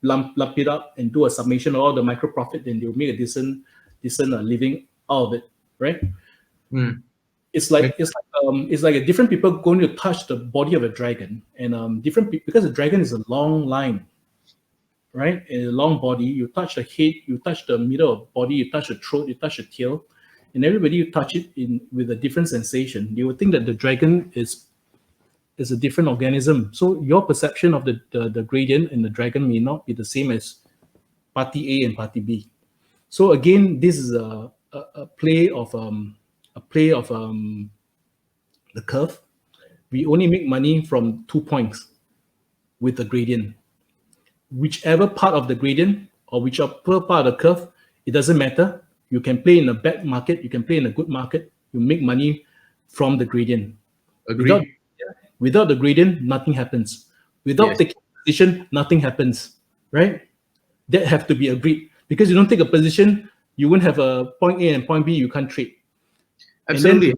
lump it up and do a summation of all the micro profit, then they'll make a decent living out of it, right? It's like a different people going to touch the body of a dragon, and because the dragon is a long line, right? In a long body, you touch the head, you touch the middle of the body, you touch the throat, you touch the tail, and everybody you touch it with a different sensation. You would think that the dragon is a different organism. So your perception of the gradient and the dragon may not be the same as party A and party B. So again, this is a play of the curve. We only make money from 2 points with the gradient. Whichever part of the gradient or whichever part of the curve, it doesn't matter. You can play in a bad market, you can play in a good market, you make money from the gradient. Without the gradient, nothing happens. Without taking a position, nothing happens, right? That have to be agreed. Because you don't take a position, you won't have a point A and point B, you can't trade. Absolutely.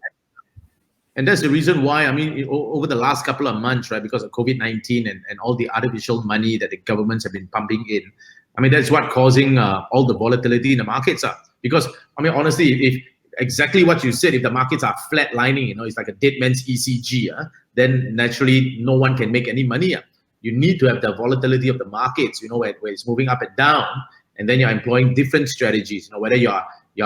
And that's the reason why, I mean, over the last couple of months, right, because of COVID-19 and all the artificial money that the governments have been pumping in, I mean, that's what causing all the volatility in the markets are. Because, I mean, honestly, if exactly what you said, if the markets are flatlining, it's like a dead man's ECG, then naturally no one can make any money. You need to have the volatility of the markets, where it's moving up and down, and then you're employing different strategies, whether you're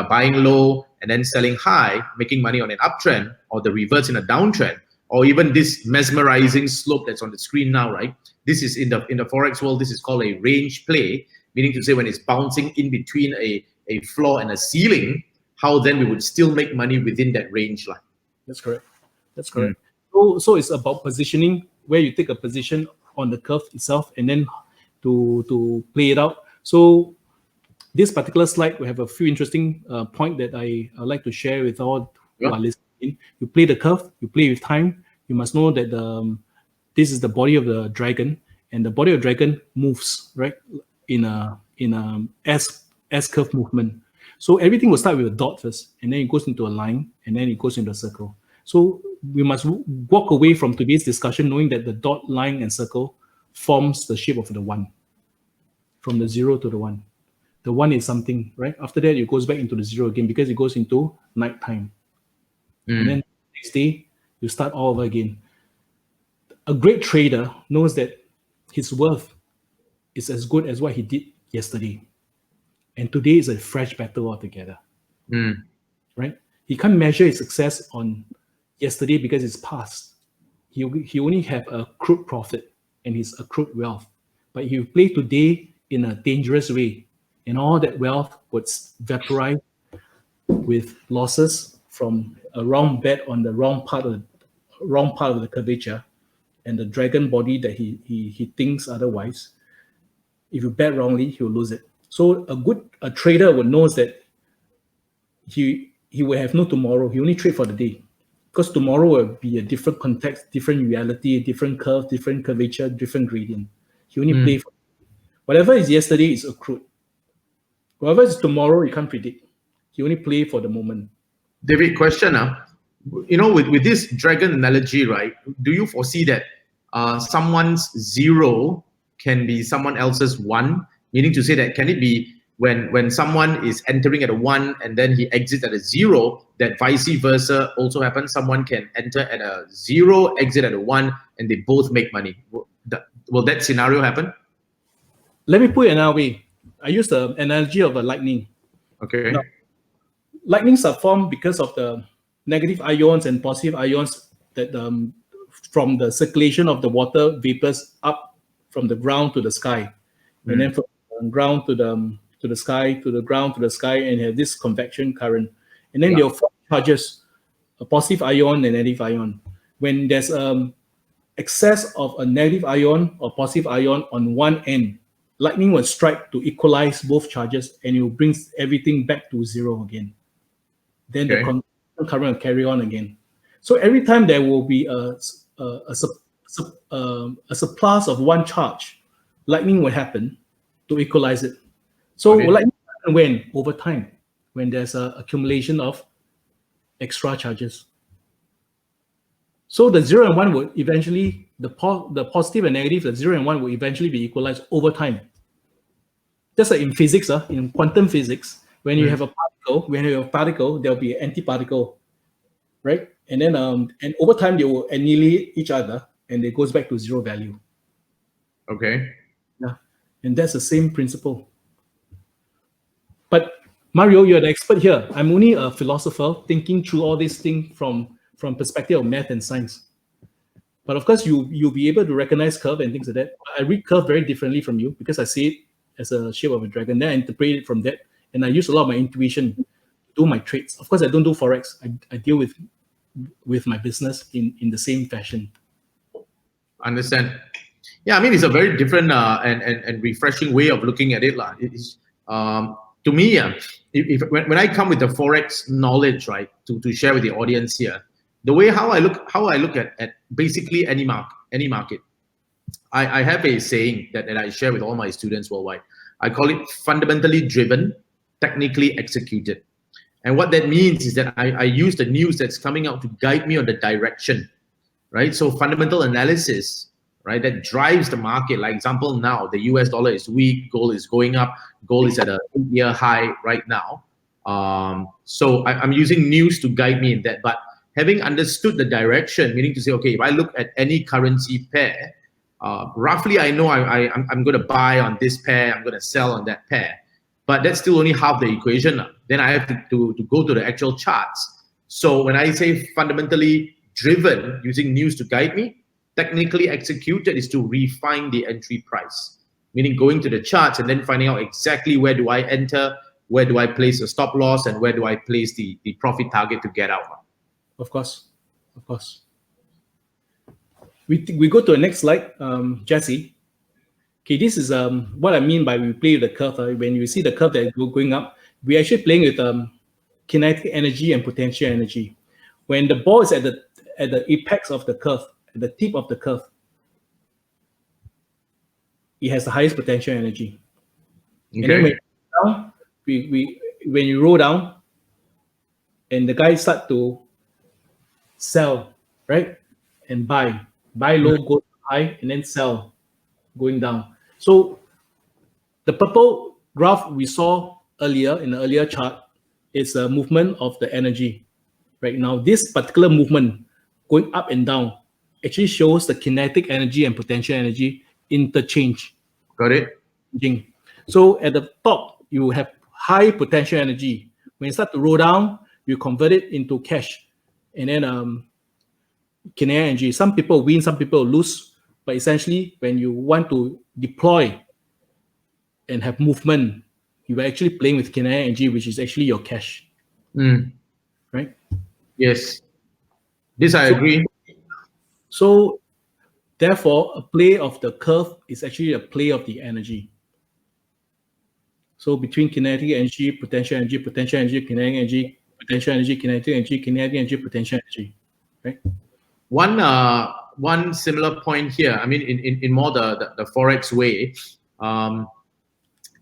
buying low and then selling high, making money on an uptrend, or the reverse in a downtrend, or even this mesmerizing slope that's on the screen now, right? This is in the Forex world, this is called a range play, meaning to say when it's bouncing in between a floor and a ceiling, how then we would still make money within that range line. That's correct. So it's about positioning, where you take a position on the curve itself and then to play it out. So this particular slide, we have a few interesting points that I like to share with all who are listening. You play the curve, you play with time. You must know that this is the body of the dragon, and the body of the dragon moves, right, in a S curve movement. So everything will start with a dot first, and then it goes into a line, and then it goes into a circle. So we must walk away from today's discussion knowing that the dot, line, and circle forms the shape of the one, from the 0 to the 1. The 1 is something, right? After that, it goes back into the 0 again because it goes into nighttime. And then next day, you start all over again. A great trader knows that his worth is as good as what he did yesterday. And today is a fresh battle altogether, right? He can't measure his success on yesterday because it's past. He only have accrued profit and his accrued wealth. But if you play today in a dangerous way, and all that wealth would vaporize with losses from a wrong bet on the wrong part of the curvature and the dragon body that he thinks otherwise. If you bet wrongly, he'll lose it. So a trader would know that he will have no tomorrow. He only trade for the day, because tomorrow will be a different context, different reality, different curve, different curvature, different gradient. He only play for whatever is yesterday is accrued. Whatever is tomorrow, you can't predict. He only play for the moment. David, question with this dragon analogy, right? Do you foresee that someone's 0 can be someone else's 1? Meaning to say that, can it be when someone is entering at a 1 and then he exits at a 0, that vice versa also happens? Someone can enter at a 0, exit at a 1, and they both make money. Will that scenario happen? Let me put it another way. I use the analogy of a lightning. Okay. Now, lightnings are formed because of the negative ions and positive ions that from the circulation of the water vapors up from the ground to the sky, and then from the ground to the sky, to the ground to the sky, and have this convection current. And then they'll form charges, a positive ion and negative ion. When there's excess of a negative ion or positive ion on one end, lightning will strike to equalize both charges, and it will bring everything back to 0 again. Then the current will carry on again. So every time there will be a surplus of one charge, lightning will happen to equalize it. So lightning will happen when? Over time, when there's an accumulation of extra charges. So the 0 and 1 would eventually, the positive and negative, the 0 and 1 will eventually be equalized over time. Just like in physics, in quantum physics, when you have a particle, there'll be an antiparticle, right? And then and over time they will annihilate each other, and it goes back to zero value. Okay. Yeah, and that's the same principle. But Mario, you're the expert here. I'm only a philosopher thinking through all these things from perspective of math and science. But of course, you'll be able to recognize curve and things like that. I read curve very differently from you because I see it as a shape of a dragon. Then I interpret it from that, and I use a lot of my intuition to do my trades. Of course, I don't do Forex. I deal with my business in the same fashion. Understand. Yeah, I mean, it's a very different and refreshing way of looking at it. It's, to me, when I come with the Forex knowledge, right, to share with the audience here, the way how I look at basically any market, I have a saying that I share with all my students worldwide. I call it fundamentally driven, technically executed. And what that means is that I use the news that's coming out to guide me on the direction, right? So fundamental analysis, right, that drives the market. Like example, now the US dollar is weak, gold is going up, gold is at a 8-year high right now. So I'm using news to guide me in that. But having understood the direction, meaning to say, okay, if I look at any currency pair, roughly I know I'm going to buy on this pair, I'm going to sell on that pair. But that's still only half the equation. Then I have to go to the actual charts. So when I say fundamentally driven, using news to guide me, technically executed is to refine the entry price, meaning going to the charts and then finding out exactly where do I enter, where do I place a stop loss, and where do I place the profit target to get out. Of course. We go to the next slide, Jesse. Okay, this is what I mean by we play with the curve. When you see the curve that is going up, we're actually playing with kinetic energy and potential energy. When the ball is at the apex of the curve, at the tip of the curve, it has the highest potential energy. Okay. And then when you roll down, and the guys start to sell, right, and buy low, go high, and then sell, going down. So the purple graph we saw earlier in the earlier chart is a movement of the energy. Right now, this particular movement going up and down actually shows the kinetic energy and potential energy interchange. Got it. So at the top, you have high potential energy. When you start to roll down, you convert it into cash. And then kinetic energy. Some people win, some people lose. But essentially, when you want to deploy and have movement, you are actually playing with kinetic energy, which is actually your cash. Right? Yes. This I agree. So, therefore, a play of the curve is actually a play of the energy. So, between kinetic energy, potential energy, kinetic energy, potential energy, kinetic energy, potential energy. Right? One similar point here. I mean, in more the Forex way,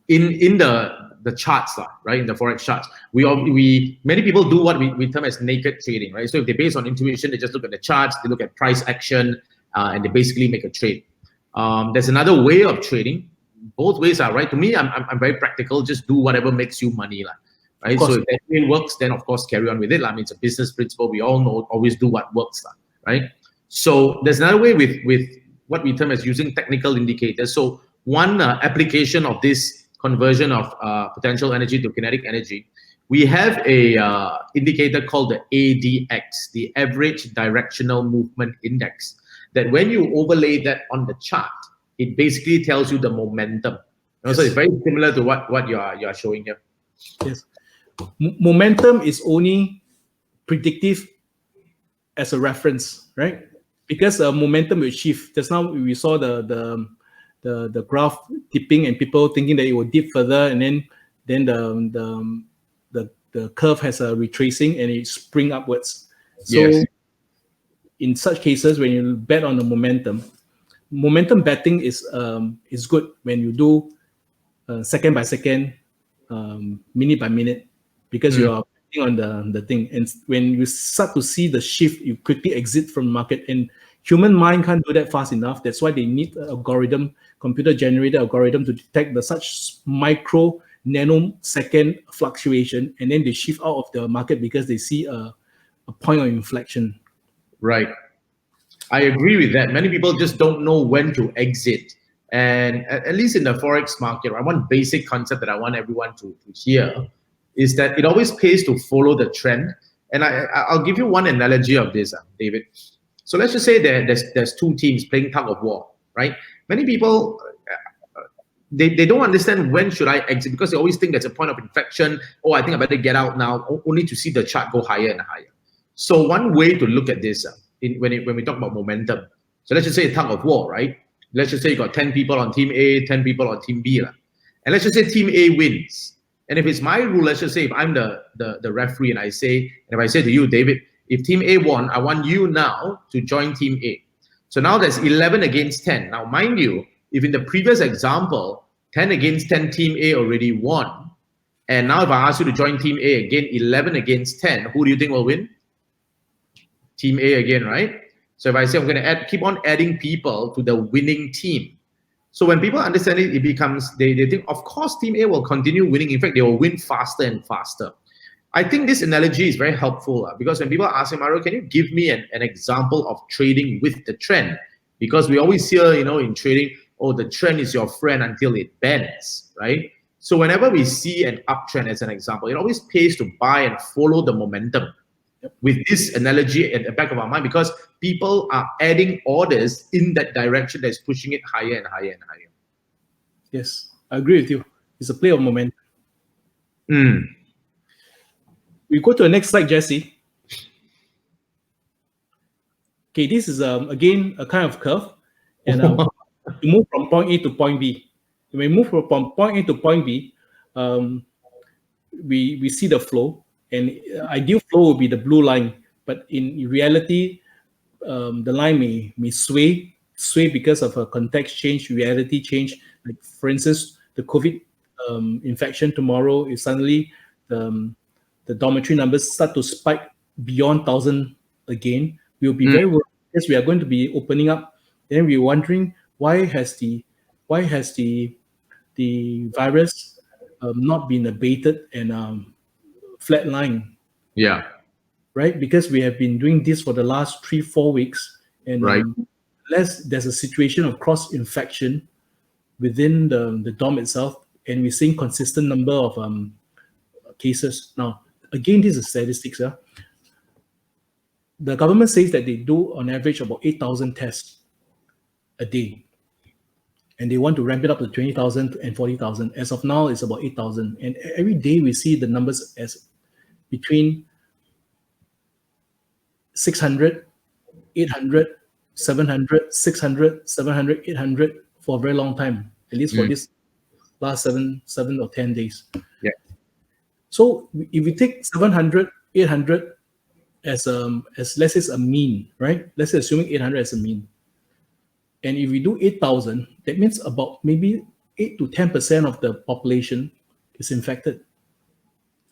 in the charts, right? In the Forex charts, many people do what we term as naked trading, right? So if they base on intuition, they just look at the charts, they look at price action, and they basically make a trade. There's another way of trading. Both ways are right. To me, I'm very practical. Just do whatever makes you money, right? So if that way works, then of course carry on with it. I mean, it's a business principle. We all know, always do what works, right? So there's another way with what we term as using technical indicators. So one application of this conversion of potential energy to kinetic energy, we have a indicator called the ADX, the Average Directional Movement Index, that when you overlay that on the chart, it basically tells you the momentum. So it's very similar to what you are showing here. Yes. Momentum is only predictive as a reference, right? Because momentum will shift. Just now we saw the graph tipping and people thinking that it will dip further, and then the curve has a retracing and it spring upwards. So in such cases, when you bet on the momentum betting is good when you do second by second, minute by minute, because you are betting on the thing. And when you start to see the shift, you quickly exit from the market. And human mind can't do that fast enough. That's why they need an algorithm, computer-generated algorithm, to detect the such micro nanosecond fluctuation, and then they shift out of the market because they see a point of inflection. Right. I agree with that. Many people just don't know when to exit. And at least in the Forex market, right, one basic concept that I want everyone to hear is that it always pays to follow the trend. And I'll give you one analogy of this, David. So let's just say there's two teams playing tug of war, right? Many people, they don't understand when should I exit, because they always think there's a point of inflection. Oh, I think I better get out now, only to see the chart go higher and higher. So one way to look at this, when we talk about momentum, so let's just say a tug of war, right? Let's just say you got 10 people on team A, 10 people on team B. And let's just say team A wins. And if it's my rule, let's just say if I'm the referee and if I say to you, David, if team A won, I want you now to join team A. So now there's 11 against 10. Now, mind you, if in the previous example, 10 against 10, team A already won. And now if I ask you to join team A again, 11 against 10, who do you think will win? Team A again, right? So if I say I'm going to keep on adding people to the winning team. So when people understand it, it becomes, they think, of course, team A will continue winning. In fact, they will win faster and faster. I think this analogy is very helpful because when people ask me, Mario, can you give me an example of trading with the trend? Because we always hear, in trading, oh, the trend is your friend until it bends, right? So whenever we see an uptrend as an example, it always pays to buy and follow the momentum with this analogy at the back of our mind, because people are adding orders in that direction that's pushing it higher and higher and higher. Yes, I agree with you. It's a play of momentum. We go to the next slide, Jesse. Okay, this is again a kind of curve, and to move from point A to point B. When we move from point A to point B, we see the flow, and ideal flow will be the blue line. But in reality, the line may sway because of a context change, reality change. Like for instance, the COVID infection tomorrow is suddenly the dormitory numbers start to spike beyond 1,000 again. We'll be very worried because we are going to be opening up. Then we're wondering why has the virus not been abated and flatline. Yeah. Right? Because we have been doing this for the last 3-4 weeks, and unless there's a situation of cross-infection within the dorm itself, and we're seeing consistent number of cases. Now, again, this is statistics. The government says that they do on average about 8,000 tests a day, and they want to ramp it up to 20,000 and 40,000. As of now, it's about 8,000, and every day we see the numbers as between 600, 800, 700, 600, 700, 800 for a very long time, at least for this last 7 or 10 days. Yeah. So if we take 700, 800 as let's say a mean, right? Let's say assuming 800 as a mean. And if we do 8,000, that means about maybe 8 to 10% of the population is infected.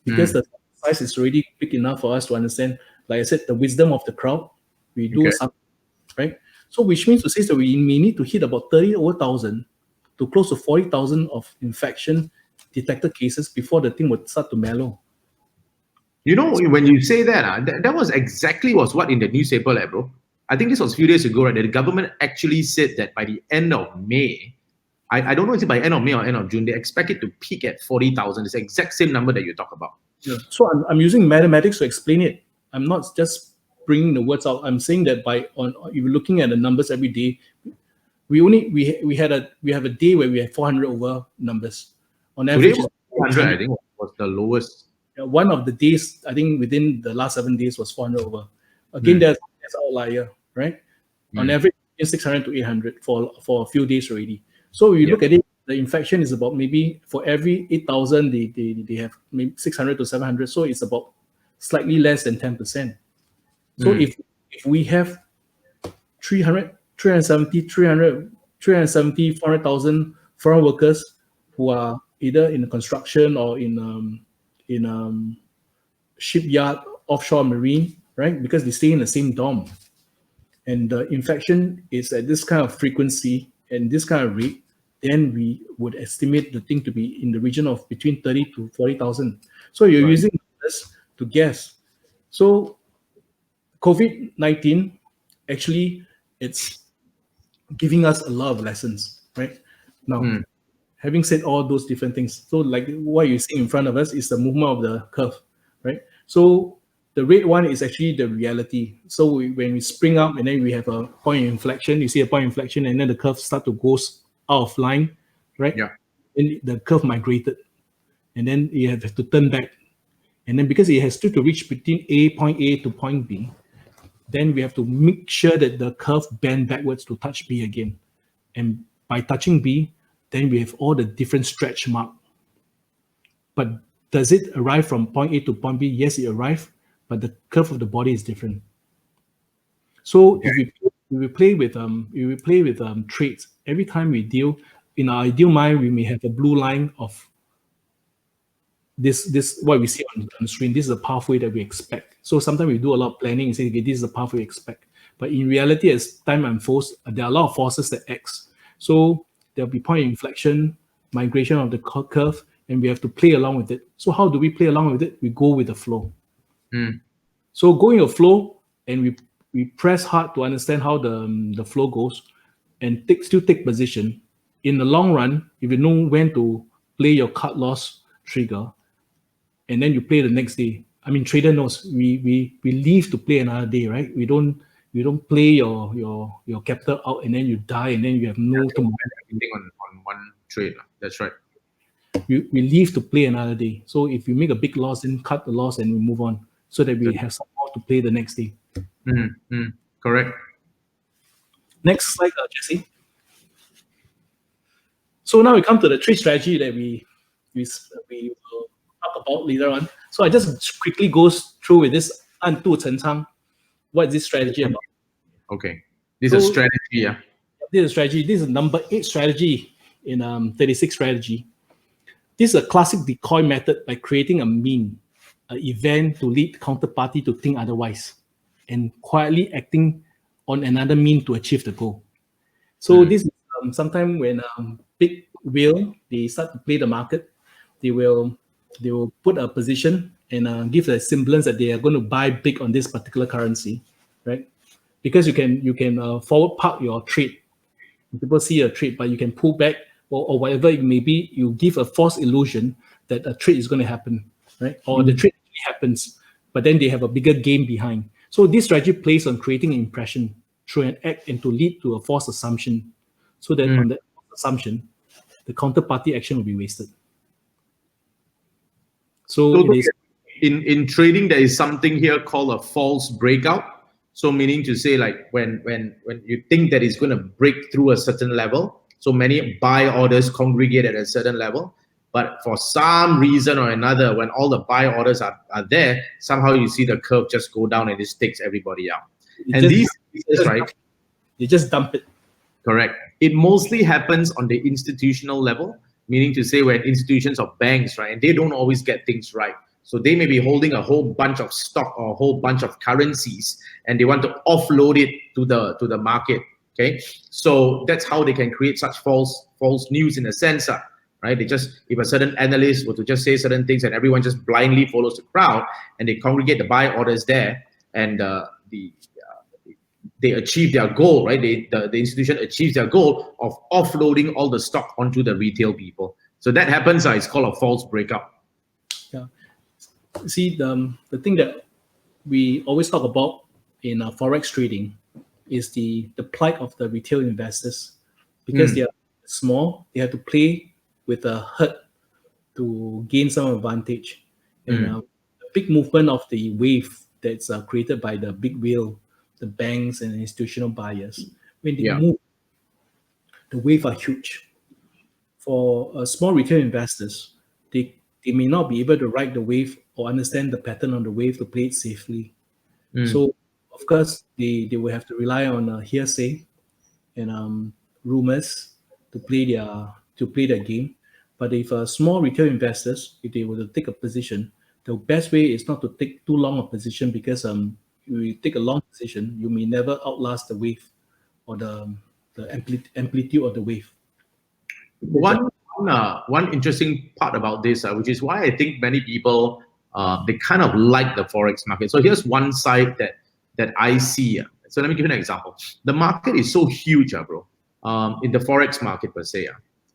Because the size is already big enough for us to understand, like I said, the wisdom of the crowd. We do something, right? So which means to say that we may need to hit about 30,000 to close to 40,000 of infection detected cases before the thing would start to mellow. When you say that, that was exactly what in the newspaper, bro. I think this was a few days ago, right? The government actually said that by the end of May, I don't know if it's by end of May or end of June, they expect it to peak at 40,000. It's the exact same number that you talk about. Yeah. So I'm using mathematics to explain it. I'm not just bringing the words out. I'm saying that if you're looking at the numbers every day, we have a day where we have 400 over numbers. On average, 400, I think, was the lowest. One of the days, I think within the last 7 days, was 400 over. Again, there's outlier, right? On average, 600 to 800 for a few days already. So if you look at it, the infection is about maybe for every 8,000, they have maybe 600 to 700. So it's about slightly less than 10%. So if we have 400,000 foreign workers who are either in construction or in shipyard, offshore marine, right? Because they stay in the same dorm. And the infection is at this kind of frequency and this kind of rate, then we would estimate the thing to be in the region of between 30 to 40,000. So you're using this to guess. So COVID-19, actually, it's giving us a lot of lessons, right? Now, having said all those different things, so like what you see in front of us is the movement of the curve, right? So the red one is actually the reality. So when we spring up and then we have a point of inflection, you see a point of inflection, and then the curve start to go out of line, right? Yeah. And the curve migrated, and then you have to turn back. And then because it has to reach between point A to point B, then we have to make sure that the curve bend backwards to touch B again. And by touching B, then we have all the different stretch mark. But does it arrive from point A to point B? Yes, it arrived, but the curve of the body is different. So if we play with trades, every time we deal, in our ideal mind, we may have a blue line of this what we see on the screen. This is a pathway that we expect. So sometimes we do a lot of planning and say, okay, this is the pathway we expect. But in reality, as time unfolds, there are a lot of forces that act. So there'll be point of inflection, migration of the curve, and we have to play along with it. So how do we play along with it? We go with the flow. So going a flow, and we press hard to understand how the flow goes, and still take position. In the long run, if you know when to play your cut loss trigger, and then you play the next day. I mean, trader knows we leave to play another day, right? We don't play your capital out and then you die and then you have no tomorrow. Everything on one trade. That's right. We leave to play another day. So if you make a big loss, then cut the loss and we move on, so that we have some more to play the next day. Correct. Next slide, Jesse. So now we come to the trade strategy that we will talk about later on. So I just quickly goes through with this 暗度陈仓. What is this strategy about? Okay. This is a strategy, yeah. This is a strategy. This is number 8 strategy in 36 strategy. This is a classic decoy method by creating a meme, an event to lead counterparty to think otherwise, and quietly acting on another meme to achieve the goal. So this is sometimes when big whale, they start to play the market, they will put a position and give a semblance that they are going to buy big on this particular currency, right? Because you can forward park your trade. People see a trade, but you can pull back or whatever it may be. You give a false illusion that a trade is going to happen, right? Or the trade actually happens, but then they have a bigger game behind. So this strategy plays on creating an impression through an act and to lead to a false assumption, so that on that assumption, the counterparty action will be wasted. So in trading, there is something here called a false breakout. So meaning to say, like when you think that it's going to break through a certain level, so many buy orders congregate at a certain level, but for some reason or another, when all the buy orders are there, somehow you see the curve just go down and it takes everybody out. And these cases, right? They just dump it. Correct. It mostly happens on the institutional level, meaning to say when institutions or banks, right, and they don't always get things right. So they may be holding a whole bunch of stock or a whole bunch of currencies, and they want to offload it to the market. Okay, so that's how they can create such false news in a sense, right? They just, if a certain analyst were to just say certain things and everyone just blindly follows the crowd, and they congregate the buy orders there, and they achieve their goal, right? The institution achieves their goal of offloading all the stock onto the retail people. So that happens. It's called a false breakout. Yeah. See, the thing that we always talk about in Forex trading is the plight of the retail investors, because they are small, they have to play with a herd to gain some advantage. And the big movement of the wave that's created by the big whale, the banks and institutional buyers, when they move, the wave are huge. For small retail investors, they may not be able to ride the wave or understand the pattern on the wave to play it safely. So of course, they will have to rely on hearsay and rumors to play their game. But if small retail investors, if they were to take a position, the best way is not to take too long a position, because you take a long position, you may never outlast the wave or the amplitude of the wave. One interesting part about this, which is why I think many people they kind of like the forex market. So here's one side that I see. So let me give you an example. The market is so huge, bro, in the forex market per se.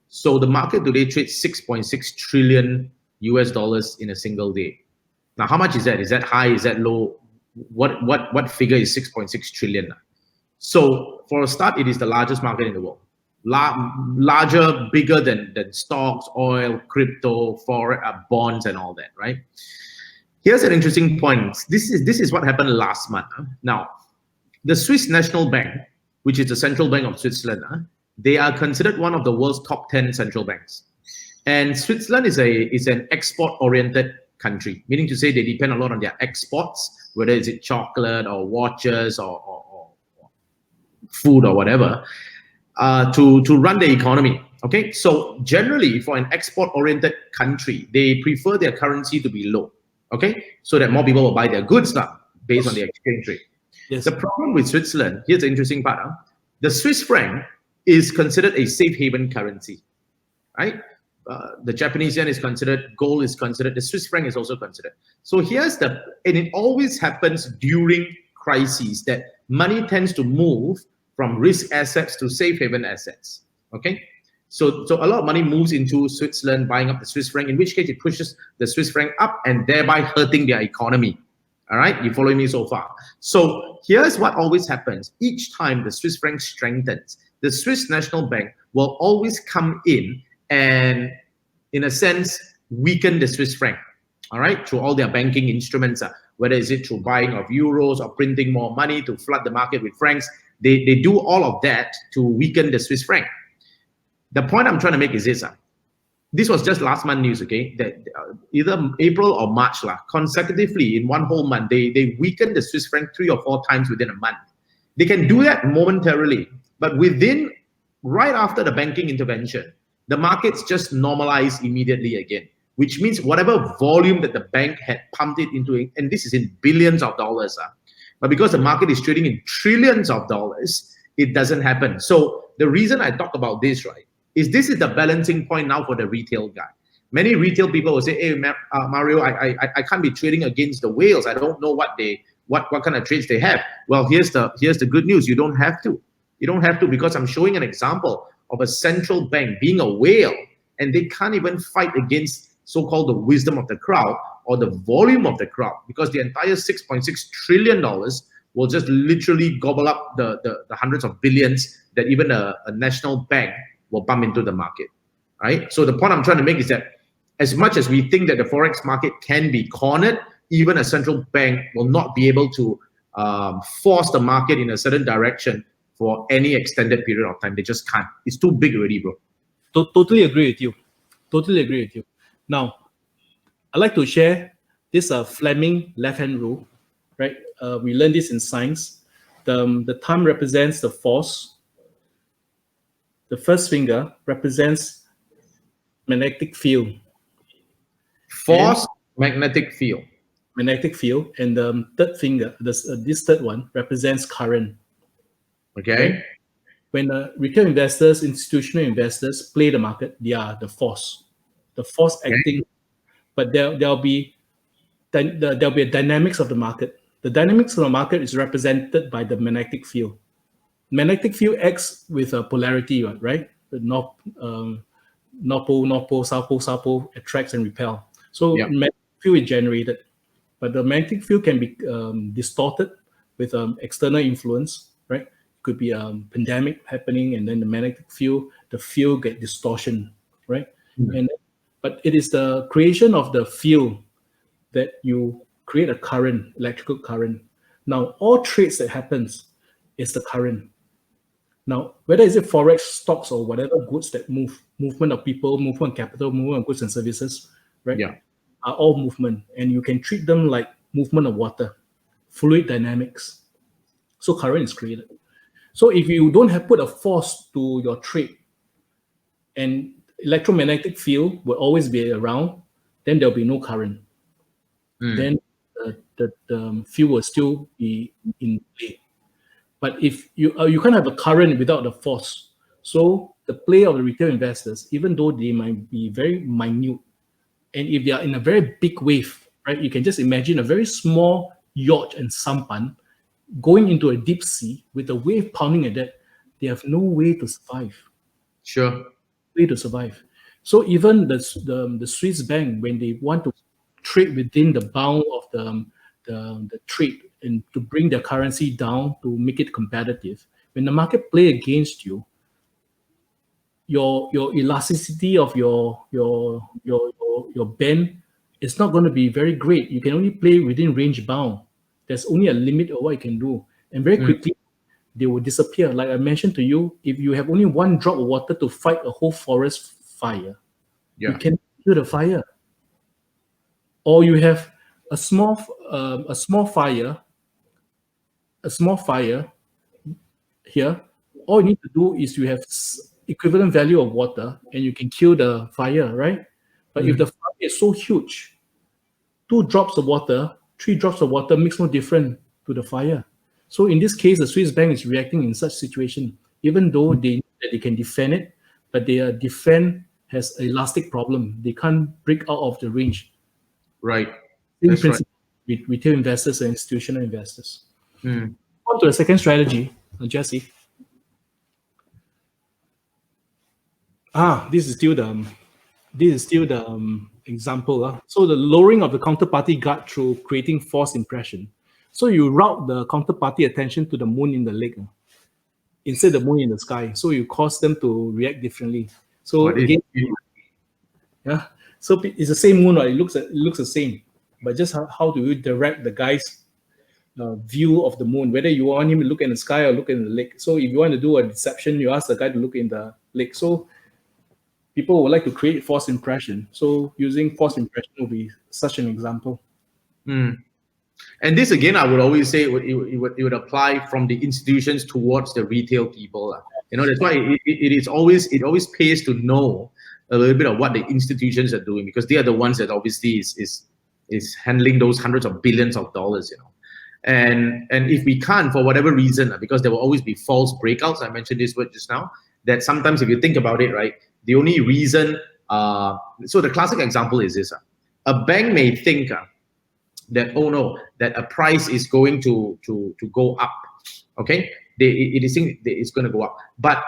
So the market today trades $6.6 trillion in a single day. Now, how much is that? Is that high? Is that low? What figure is 6.6 trillion? So for a start, it is the largest market in the world. Larger, bigger than stocks, oil, crypto, forex, bonds, and all that, right? Here's an interesting point. This is what happened last month. Now, the Swiss National Bank, which is the central bank of Switzerland, they are considered one of the world's top 10 central banks. And Switzerland is an export-oriented country, meaning to say they depend a lot on their exports, whether it's chocolate or watches or food or whatever, to run the economy. Okay, so generally for an export-oriented country, they prefer their currency to be low. Okay, so that more people will buy their goods now based on the exchange rate. Yes. The problem with Switzerland, here's the interesting part. The Swiss franc is considered a safe haven currency, right? The Japanese yen is considered, gold is considered, the Swiss franc is also considered. So and it always happens during crises that money tends to move from risk assets to safe haven assets. Okay, so a lot of money moves into Switzerland, buying up the Swiss franc, in which case it pushes the Swiss franc up and thereby hurting their economy. All right, you following me so far? So here's what always happens. Each time the Swiss franc strengthens, the Swiss National Bank will always come in and, in a sense, weaken the Swiss franc, all right, through all their banking instruments, whether is it through buying of euros or printing more money to flood the market with francs. They do all of that to weaken the Swiss franc. The point I'm trying to make is this. This was just last month news, okay, that either April or March, consecutively in one whole month, they weakened the Swiss franc 3 or 4 times within a month. They can do that momentarily, but right after the banking intervention, the markets just normalize immediately again, which means whatever volume that the bank had pumped it into, and this is in billions of dollars, but because the market is trading in trillions of dollars, it doesn't happen. So the reason I talk about this, right, is this is the balancing point now for the retail guy. Many retail people will say, hey, Mario, I can't be trading against the whales. I don't know what kind of trades they have. Well, here's the good news. You don't have to. You don't have to, because I'm showing an example of a central bank being a whale, and they can't even fight against so-called the wisdom of the crowd or the volume of the crowd, because the entire $6.6 trillion will just literally gobble up the hundreds of billions that even a national bank will pump into the market, right? So the point I'm trying to make is that as much as we think that the Forex market can be cornered, even a central bank will not be able to force the market in a certain direction for any extended period of time. They just can't. It's too big already, bro. Totally agree with you. Totally agree with you. Now, I'd like to share this Fleming left-hand rule, right? We learned this in science. The thumb represents the force. The first finger represents magnetic field. Force, magnetic field. Magnetic field. And the third finger, this third one, represents current. Okay. When retail investors, institutional investors play the market, they are the force acting. But there'll be a dynamics of the market. The dynamics of the market is represented by the magnetic field. Magnetic field acts with a polarity, right? The north pole, south pole attracts and repel. So magnetic field is generated, but the magnetic field can be distorted with external influence, right? Could be a pandemic happening, and then the field get distortion, right? Mm-hmm. But it is the creation of the field that you create a current, electrical current. Now, all trades that happens is the current. Now, whether is it Forex, stocks, or whatever goods that movement of people, movement of capital, movement of goods and services, right? Yeah. Are all movement, and you can treat them like movement of water, fluid dynamics. So current is created. So if you don't have put a force to your trade, and electromagnetic field will always be around, then there'll be no current. Then the field will still be in play. But if you can't have a current without the force. So the play of the retail investors, even though they might be very minute, and if they are in a very big wave, right, you can just imagine a very small yacht and sampan going into a deep sea with a wave pounding at that, they have no way to survive. Sure. Way to survive. So even the Swiss bank, when they want to trade within the bound of the trade and to bring their currency down to make it competitive, when the market play against you, your elasticity of your bend is not going to be very great. You can only play within range bound. There's only a limit of what you can do, and very quickly they will disappear. Like I mentioned to you, if you have only one drop of water to fight a whole forest fire, you can kill the fire. Or you have a small fire here. All you need to do is you have equivalent value of water, and you can kill the fire, right? But if the fire is so huge, 2 drops of water, 3 drops of water makes no difference to the fire. So in this case, the Swiss bank is reacting in such situation, even though they can defend it, but their defense has an elastic problem. They can't break out of the range. Right. Same That's principle with retail investors and institutional investors. right. On to the second strategy, Jesse. This is still the example. So the lowering of the counterparty guard through creating false impression. So you route the counterparty attention to the moon in the lake instead of the moon in the sky. So you cause them to react differently. So again, so it's the same moon, right? It looks the same, but just how do you direct the guy's view of the moon, whether you want him to look in the sky or look in the lake. So if you want to do a deception, you ask the guy to look in the lake. So people would like to create false impression. So using false impression will be such an example. And this again, I would always say it would apply from the institutions towards the retail people. That's why it always pays to know a little bit of what the institutions are doing, because they are the ones that obviously is handling those hundreds of billions of dollars. And if we can't, for whatever reason, because there will always be false breakouts. I mentioned this word just now. That sometimes, if you think about it, right, the only reason. So the classic example is this: a bank may think that that a price is going to go up. Okay, it is think it's going to go up, but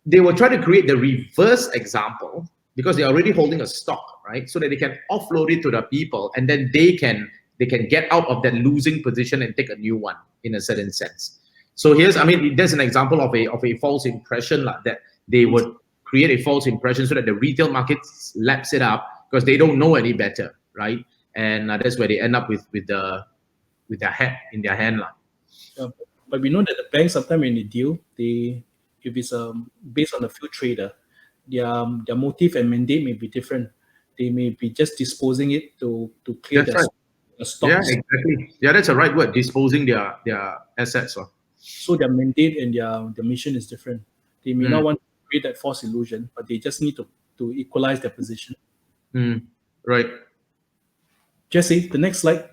they will try to create the reverse example because they're already holding a stock, right? So that they can offload it to the people, and then they can get out of that losing position and take a new one in a certain sense. So there's an example of a false impression that they would create a false impression so that the retail market laps it up because they don't know any better, right? And that's where they end up with their head in their hand. But we know that the banks sometimes when they deal, if it's based on a few trader, their motive and mandate may be different. They may be just disposing it to clear their stocks. Yeah, exactly. Yeah, that's the right word. Disposing their assets. So their mandate and their mission is different. They may not want to create that false illusion, but they just need to equalize their position. Right. Jesse, the next slide.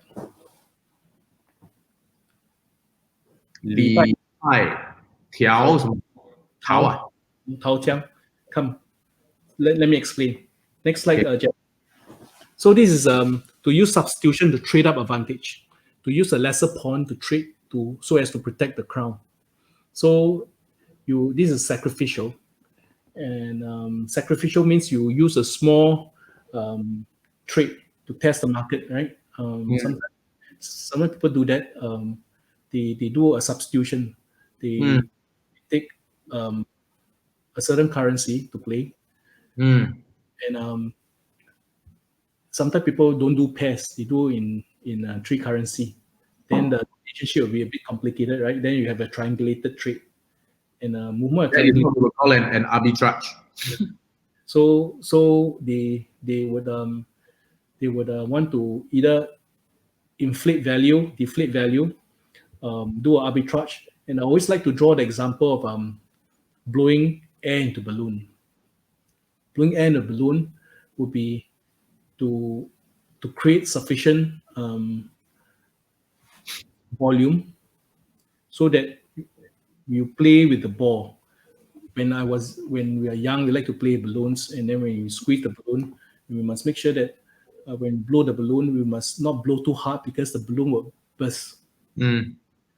Lianhe, Come, let me explain. Next slide, Jeff. So this is to use substitution to trade up advantage, to use a lesser pawn to trade so as to protect the crown. So this is sacrificial, and sacrificial means you use a small trade to test the market, right? Some people do that. They do a substitution. They take a certain currency to play, and sometimes people don't do pairs. They do in 3 currency. Then the relationship will be a bit complicated, right? Then you have a triangulated trade, and movement. That is what we would call an arbitrage. So they would want to either inflate value, deflate value, do an arbitrage, And I always like to draw the example of blowing air into balloon. Blowing air in a balloon would be to create sufficient volume so that you play with the ball. When we are young, we like to play balloons, and then when you squeeze the balloon, we must make sure that when we blow the balloon, we must not blow too hard because the balloon will burst,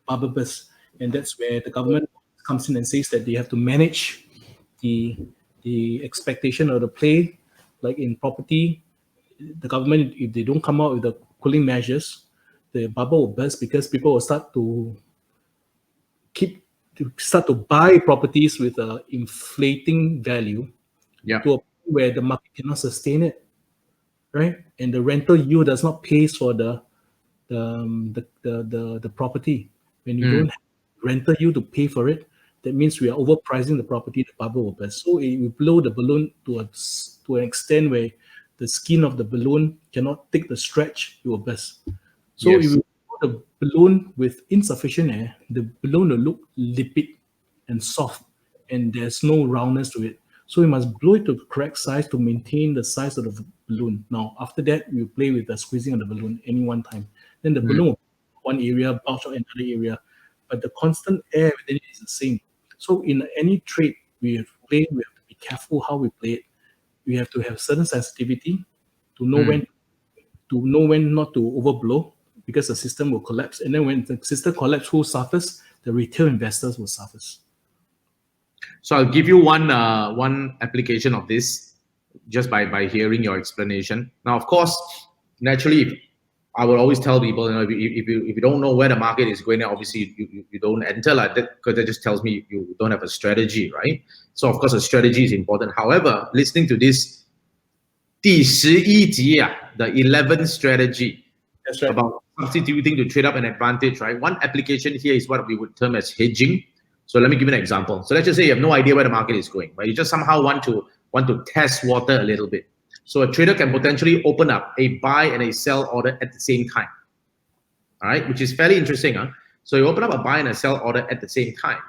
bubble burst, and that's where the government comes in and says that they have to manage the expectation of the play. Like in property, the government, if they don't come out with the cooling measures, the bubble will burst because people will start to buy properties with an inflating value to a point where the market cannot sustain it, right? And the rental yield does not pay for the property. When you don't have rental yield to pay for it, that means we are overpricing the property. The bubble will burst. So it will blow the balloon to an extent where the skin of the balloon cannot take the stretch. It will burst. So if you blow the balloon with insufficient air, the balloon will look lipid and soft, and there's no roundness to it. So we must blow it to the correct size to maintain the size of the balloon. Now, after that, you play with the squeezing of the balloon any one time. Then the balloon will one area, bounce out another area, but the constant air within it is the same. So in any trade we have to play, we have to be careful how we play it. We have to have certain sensitivity to know when not to overblow, because the system will collapse. And then when the system collapses, who suffers? The retail investors will suffer. So I'll give you one application of this just by hearing your explanation. Now, of course, naturally, I will always tell people, if you don't know where the market is going, obviously you don't enter like that, because that just tells me you don't have a strategy, right? So of course a strategy is important. However, listening to this 第11集 the 11th strategy, that's right, about substituting to trade up an advantage, right? One application here is what we would term as hedging. So let me give you an example. So let's just say you have no idea where the market is going, but you just somehow want to test water a little bit. So a trader can potentially open up a buy and a sell order at the same time, all right? Which is fairly interesting, huh? So you open up a buy and a sell order at the same time,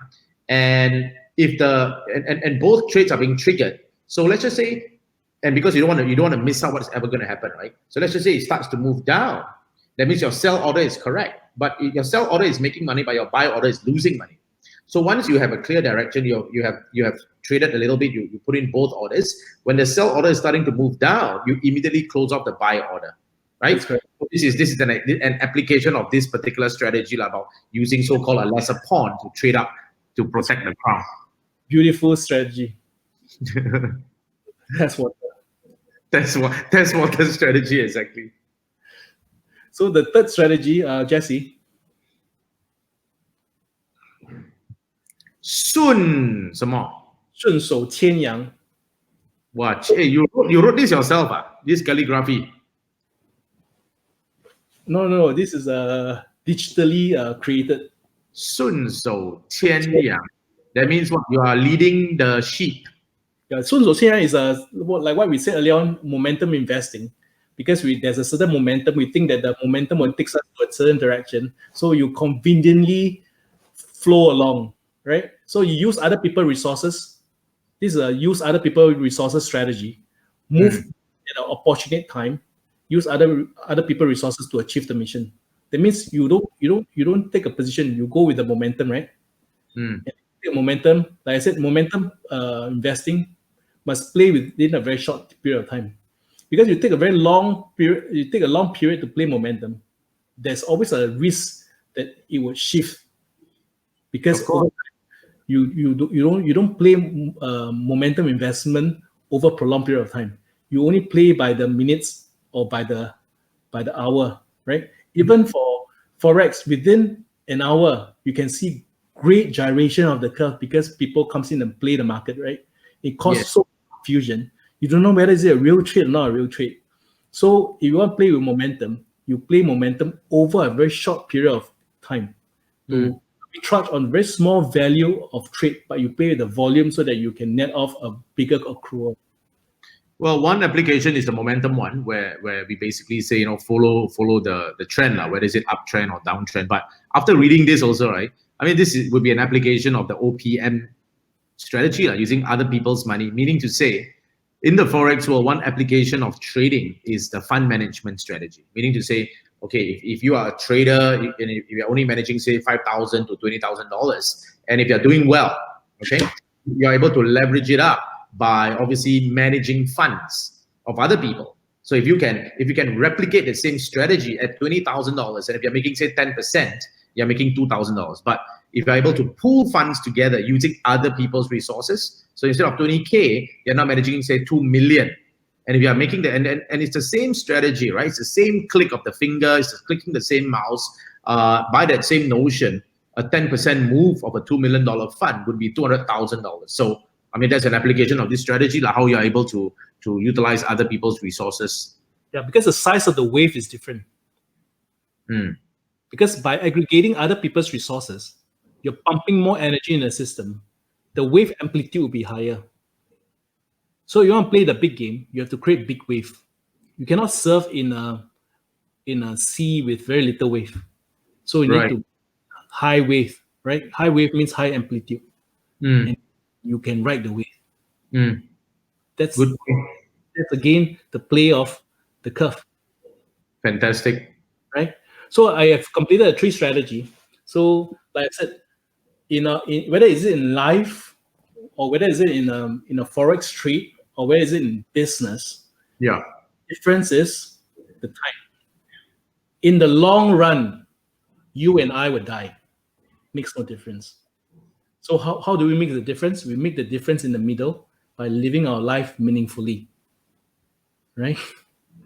and if and both trades are being triggered. So let's just say, and because you don't want to miss out what's ever going to happen, right? So let's just say it starts to move down. That means your sell order is correct, but your sell order is making money, but your buy order is losing money. So once you have a clear direction, you have traded a little bit, you put in both orders. When the sell order is starting to move down, you immediately close off the buy order, right? So this is an application of this particular strategy about using so-called a lesser pawn to trade up to protect the crown. Beautiful strategy. That's what the strategy exactly. So the third strategy, Jesse. 顺什么？顺手牵羊。Wow, hey, you wrote this yourself, this calligraphy? No, this is digitally created. 顺手牵羊. That means what? You are leading the sheep. Yeah, 顺手牵羊 is like what we said earlier on, momentum investing. Because there's a certain momentum, we think that the momentum will take us to a certain direction. So you conveniently flow along, right? So you use other people's resources. This is a use other people's resources strategy. Move at an opportune time. Use other people's resources to achieve the mission. That means you don't take a position. You go with the momentum, right? And take momentum. Like I said, momentum investing must play within a very short period of time. Because you take a long period to play momentum, there's always a risk that it will shift. Because you don't play momentum investment over a prolonged period of time. You only play by the minutes or by the hour, right? Even for Forex, within an hour, you can see great gyration of the curve because people comes in and play the market, right? It causes so much confusion. You don't know whether it's a real trade or not a real trade. So if you want to play with momentum, you play momentum over a very short period of time. To charge on very small value of trade, but you play with the volume so that you can net off a bigger accrual. Well, one application is the momentum one, where we basically say, follow the trend, whether it's it uptrend or downtrend. But after reading this also, right, I mean, would be an application of the OPM strategy, like using other people's money, meaning to say, in the Forex world, one application of trading is the fund management strategy, meaning to say, okay, if you are a trader and if you're only managing, say, $5,000 to $20,000, and if you're doing well, okay, you're able to leverage it up by obviously managing funds of other people. So if you can replicate the same strategy at $20,000, and if you're making, say, 10%, you're making $2,000. But if you're able to pool funds together using other people's resources, so instead of 20K, you're now managing, say, 2 million. And if you are making and it's the same strategy, right? It's the same click of the finger, it's just clicking the same mouse. By that same notion, a 10% move of a $2 million fund would be $200,000. So, I mean, that's an application of this strategy, like how you're able to utilize other people's resources. Yeah, because the size of the wave is different. Because by aggregating other people's resources, you're pumping more energy in the system. The wave amplitude will be higher. So you want to play the big game, you have to create big wave. You cannot surf in a sea with very little wave. So you need to high wave, right? High wave means high amplitude. And you can ride the wave. That's good. That's again the play of the curve. Fantastic. Right? So I have completed a 3 strategy. So like I said, whether is it in life or whether is it in a Forex trade or where is it in business, difference is the time. In the long run, you and I will die. Makes no difference. So how do we make the difference? We make the difference in the middle by living our life meaningfully. Right?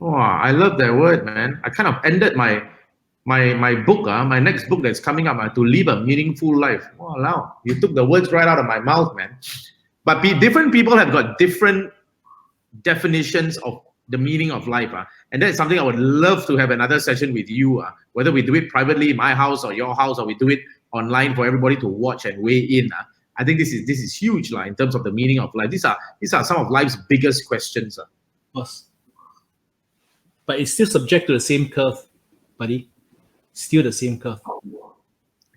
Oh, I love that word, man. I kind of ended my book, my next book that's coming up, to live a meaningful life. Wow, you took the words right out of my mouth, man. But different people have got different definitions of the meaning of life. And that's something I would love to have another session with you, whether we do it privately in my house or your house, or we do it online for everybody to watch and weigh in. I think this is huge in terms of the meaning of life. These are some of life's biggest questions. Of course. But it's still subject to the same curve, buddy. Still the same curve.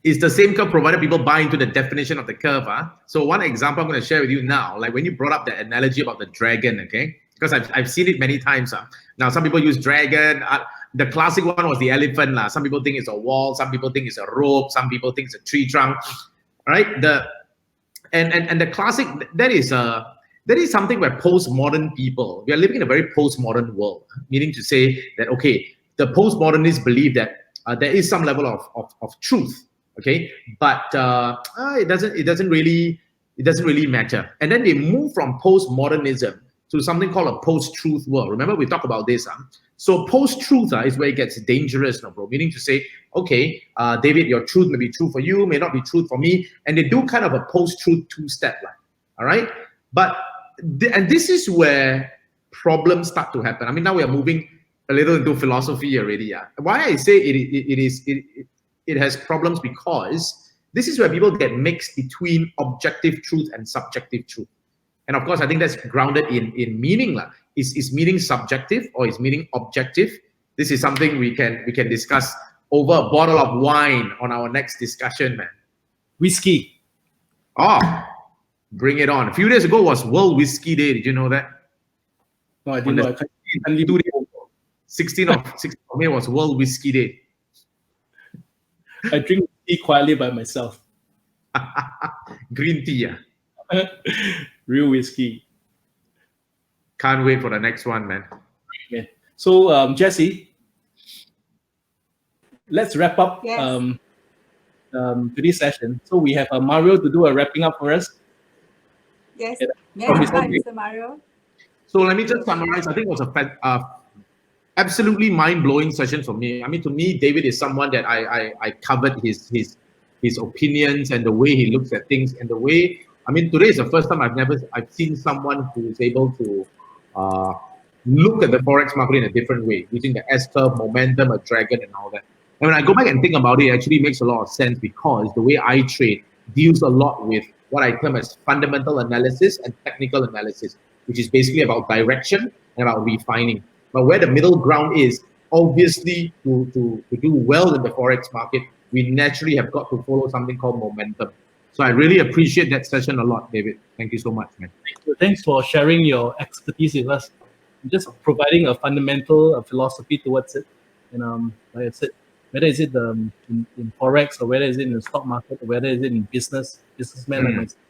It's the same curve provided people buy into the definition of the curve. So one example I'm going to share with you now, like when you brought up the analogy about the dragon, okay? Because I've seen it many times. Now, some people use dragon. The classic one was the elephant. Some people think it's a wall. Some people think it's a rope. Some people think it's a tree trunk. Right? And the classic, that is something where postmodern people, we are living in a very postmodern world, meaning to say that, okay, the postmodernists believe that there is some level of truth, okay, but it doesn't really matter. And then they move from postmodernism to something called a post-truth world. Remember, we talked about this. So post-truth is where it gets dangerous, bro. Meaning to say, okay, David, your truth may be true for you, may not be true for me, and they do kind of a post-truth 2-step, all right. But and this is where problems start to happen. I mean, now we are moving a little into philosophy already. Why I say it has problems, because this is where people get mixed between objective truth and subjective truth. And of course, I think that's grounded in meaning. Is meaning subjective or is meaning objective? This is something we can discuss over a bottle of wine on our next discussion, man. Whiskey. Oh, bring it on. A few days ago was World Whiskey Day. Did you know that? No, I didn't know. 16th of May was World Whiskey Day. I drink tea quietly by myself. Green tea, Real whiskey. Can't wait for the next one, man. Okay. So, Jesse, let's wrap up today's session. So we have Mario to do a wrapping up for us. Yes. Mr. Mario. So let me just summarize. I think it was a absolutely mind-blowing session for me. I mean, to me, David is someone that I covered his opinions and the way he looks at things, and the way, I mean, today is the first time I've seen someone who is able to look at the Forex market in a different way, using the S-curve, momentum, a dragon, and all that. And when I go back and think about it, it actually makes a lot of sense, because the way I trade deals a lot with what I term as fundamental analysis and technical analysis, which is basically about direction and about refining. But where the middle ground is, obviously, to do well in the Forex market, we naturally have got to follow something called momentum. So I really appreciate that session a lot, David. Thank you so much, man. Thanks for sharing your expertise with us. Just providing a fundamental philosophy towards it. And like I said, whether is it in Forex, or whether is it in the stock market, or whether is it in businessmen like myself.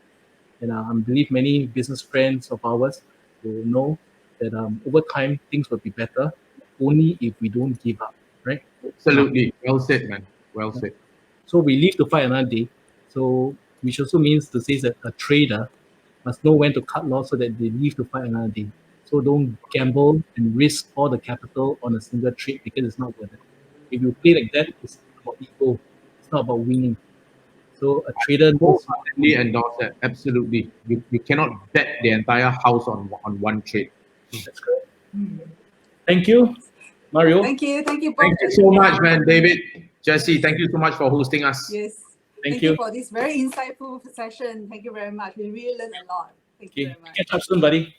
And I believe many business friends of ours will know that over time things will be better only if we don't give up, right? Absolutely. Well said, man. Well said. So we live to fight another day. So which also means to say that a trader must know when to cut loss so that they live to fight another day. So don't gamble and risk all the capital on a single trade because it's not worth it. If you play like that, it's about ego. It's not about winning. So a trader knows. Wholeheartedly endorse that. Absolutely. You cannot bet the entire house on one trade. That's correct. Thank you, Mario. Thank you. Thank you both. Thank you so much, man. David, Jesse, thank you so much for hosting us. Yes. Thank you. For this very insightful session. Thank you very much. We really learned a lot. Thank you Okay. very much. Catch up soon, buddy.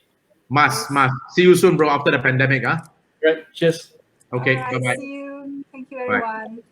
Must. See you soon, bro, after the pandemic. Huh? Right. Cheers. Okay, All right, bye-bye. see you. Thank you, Bye. everyone.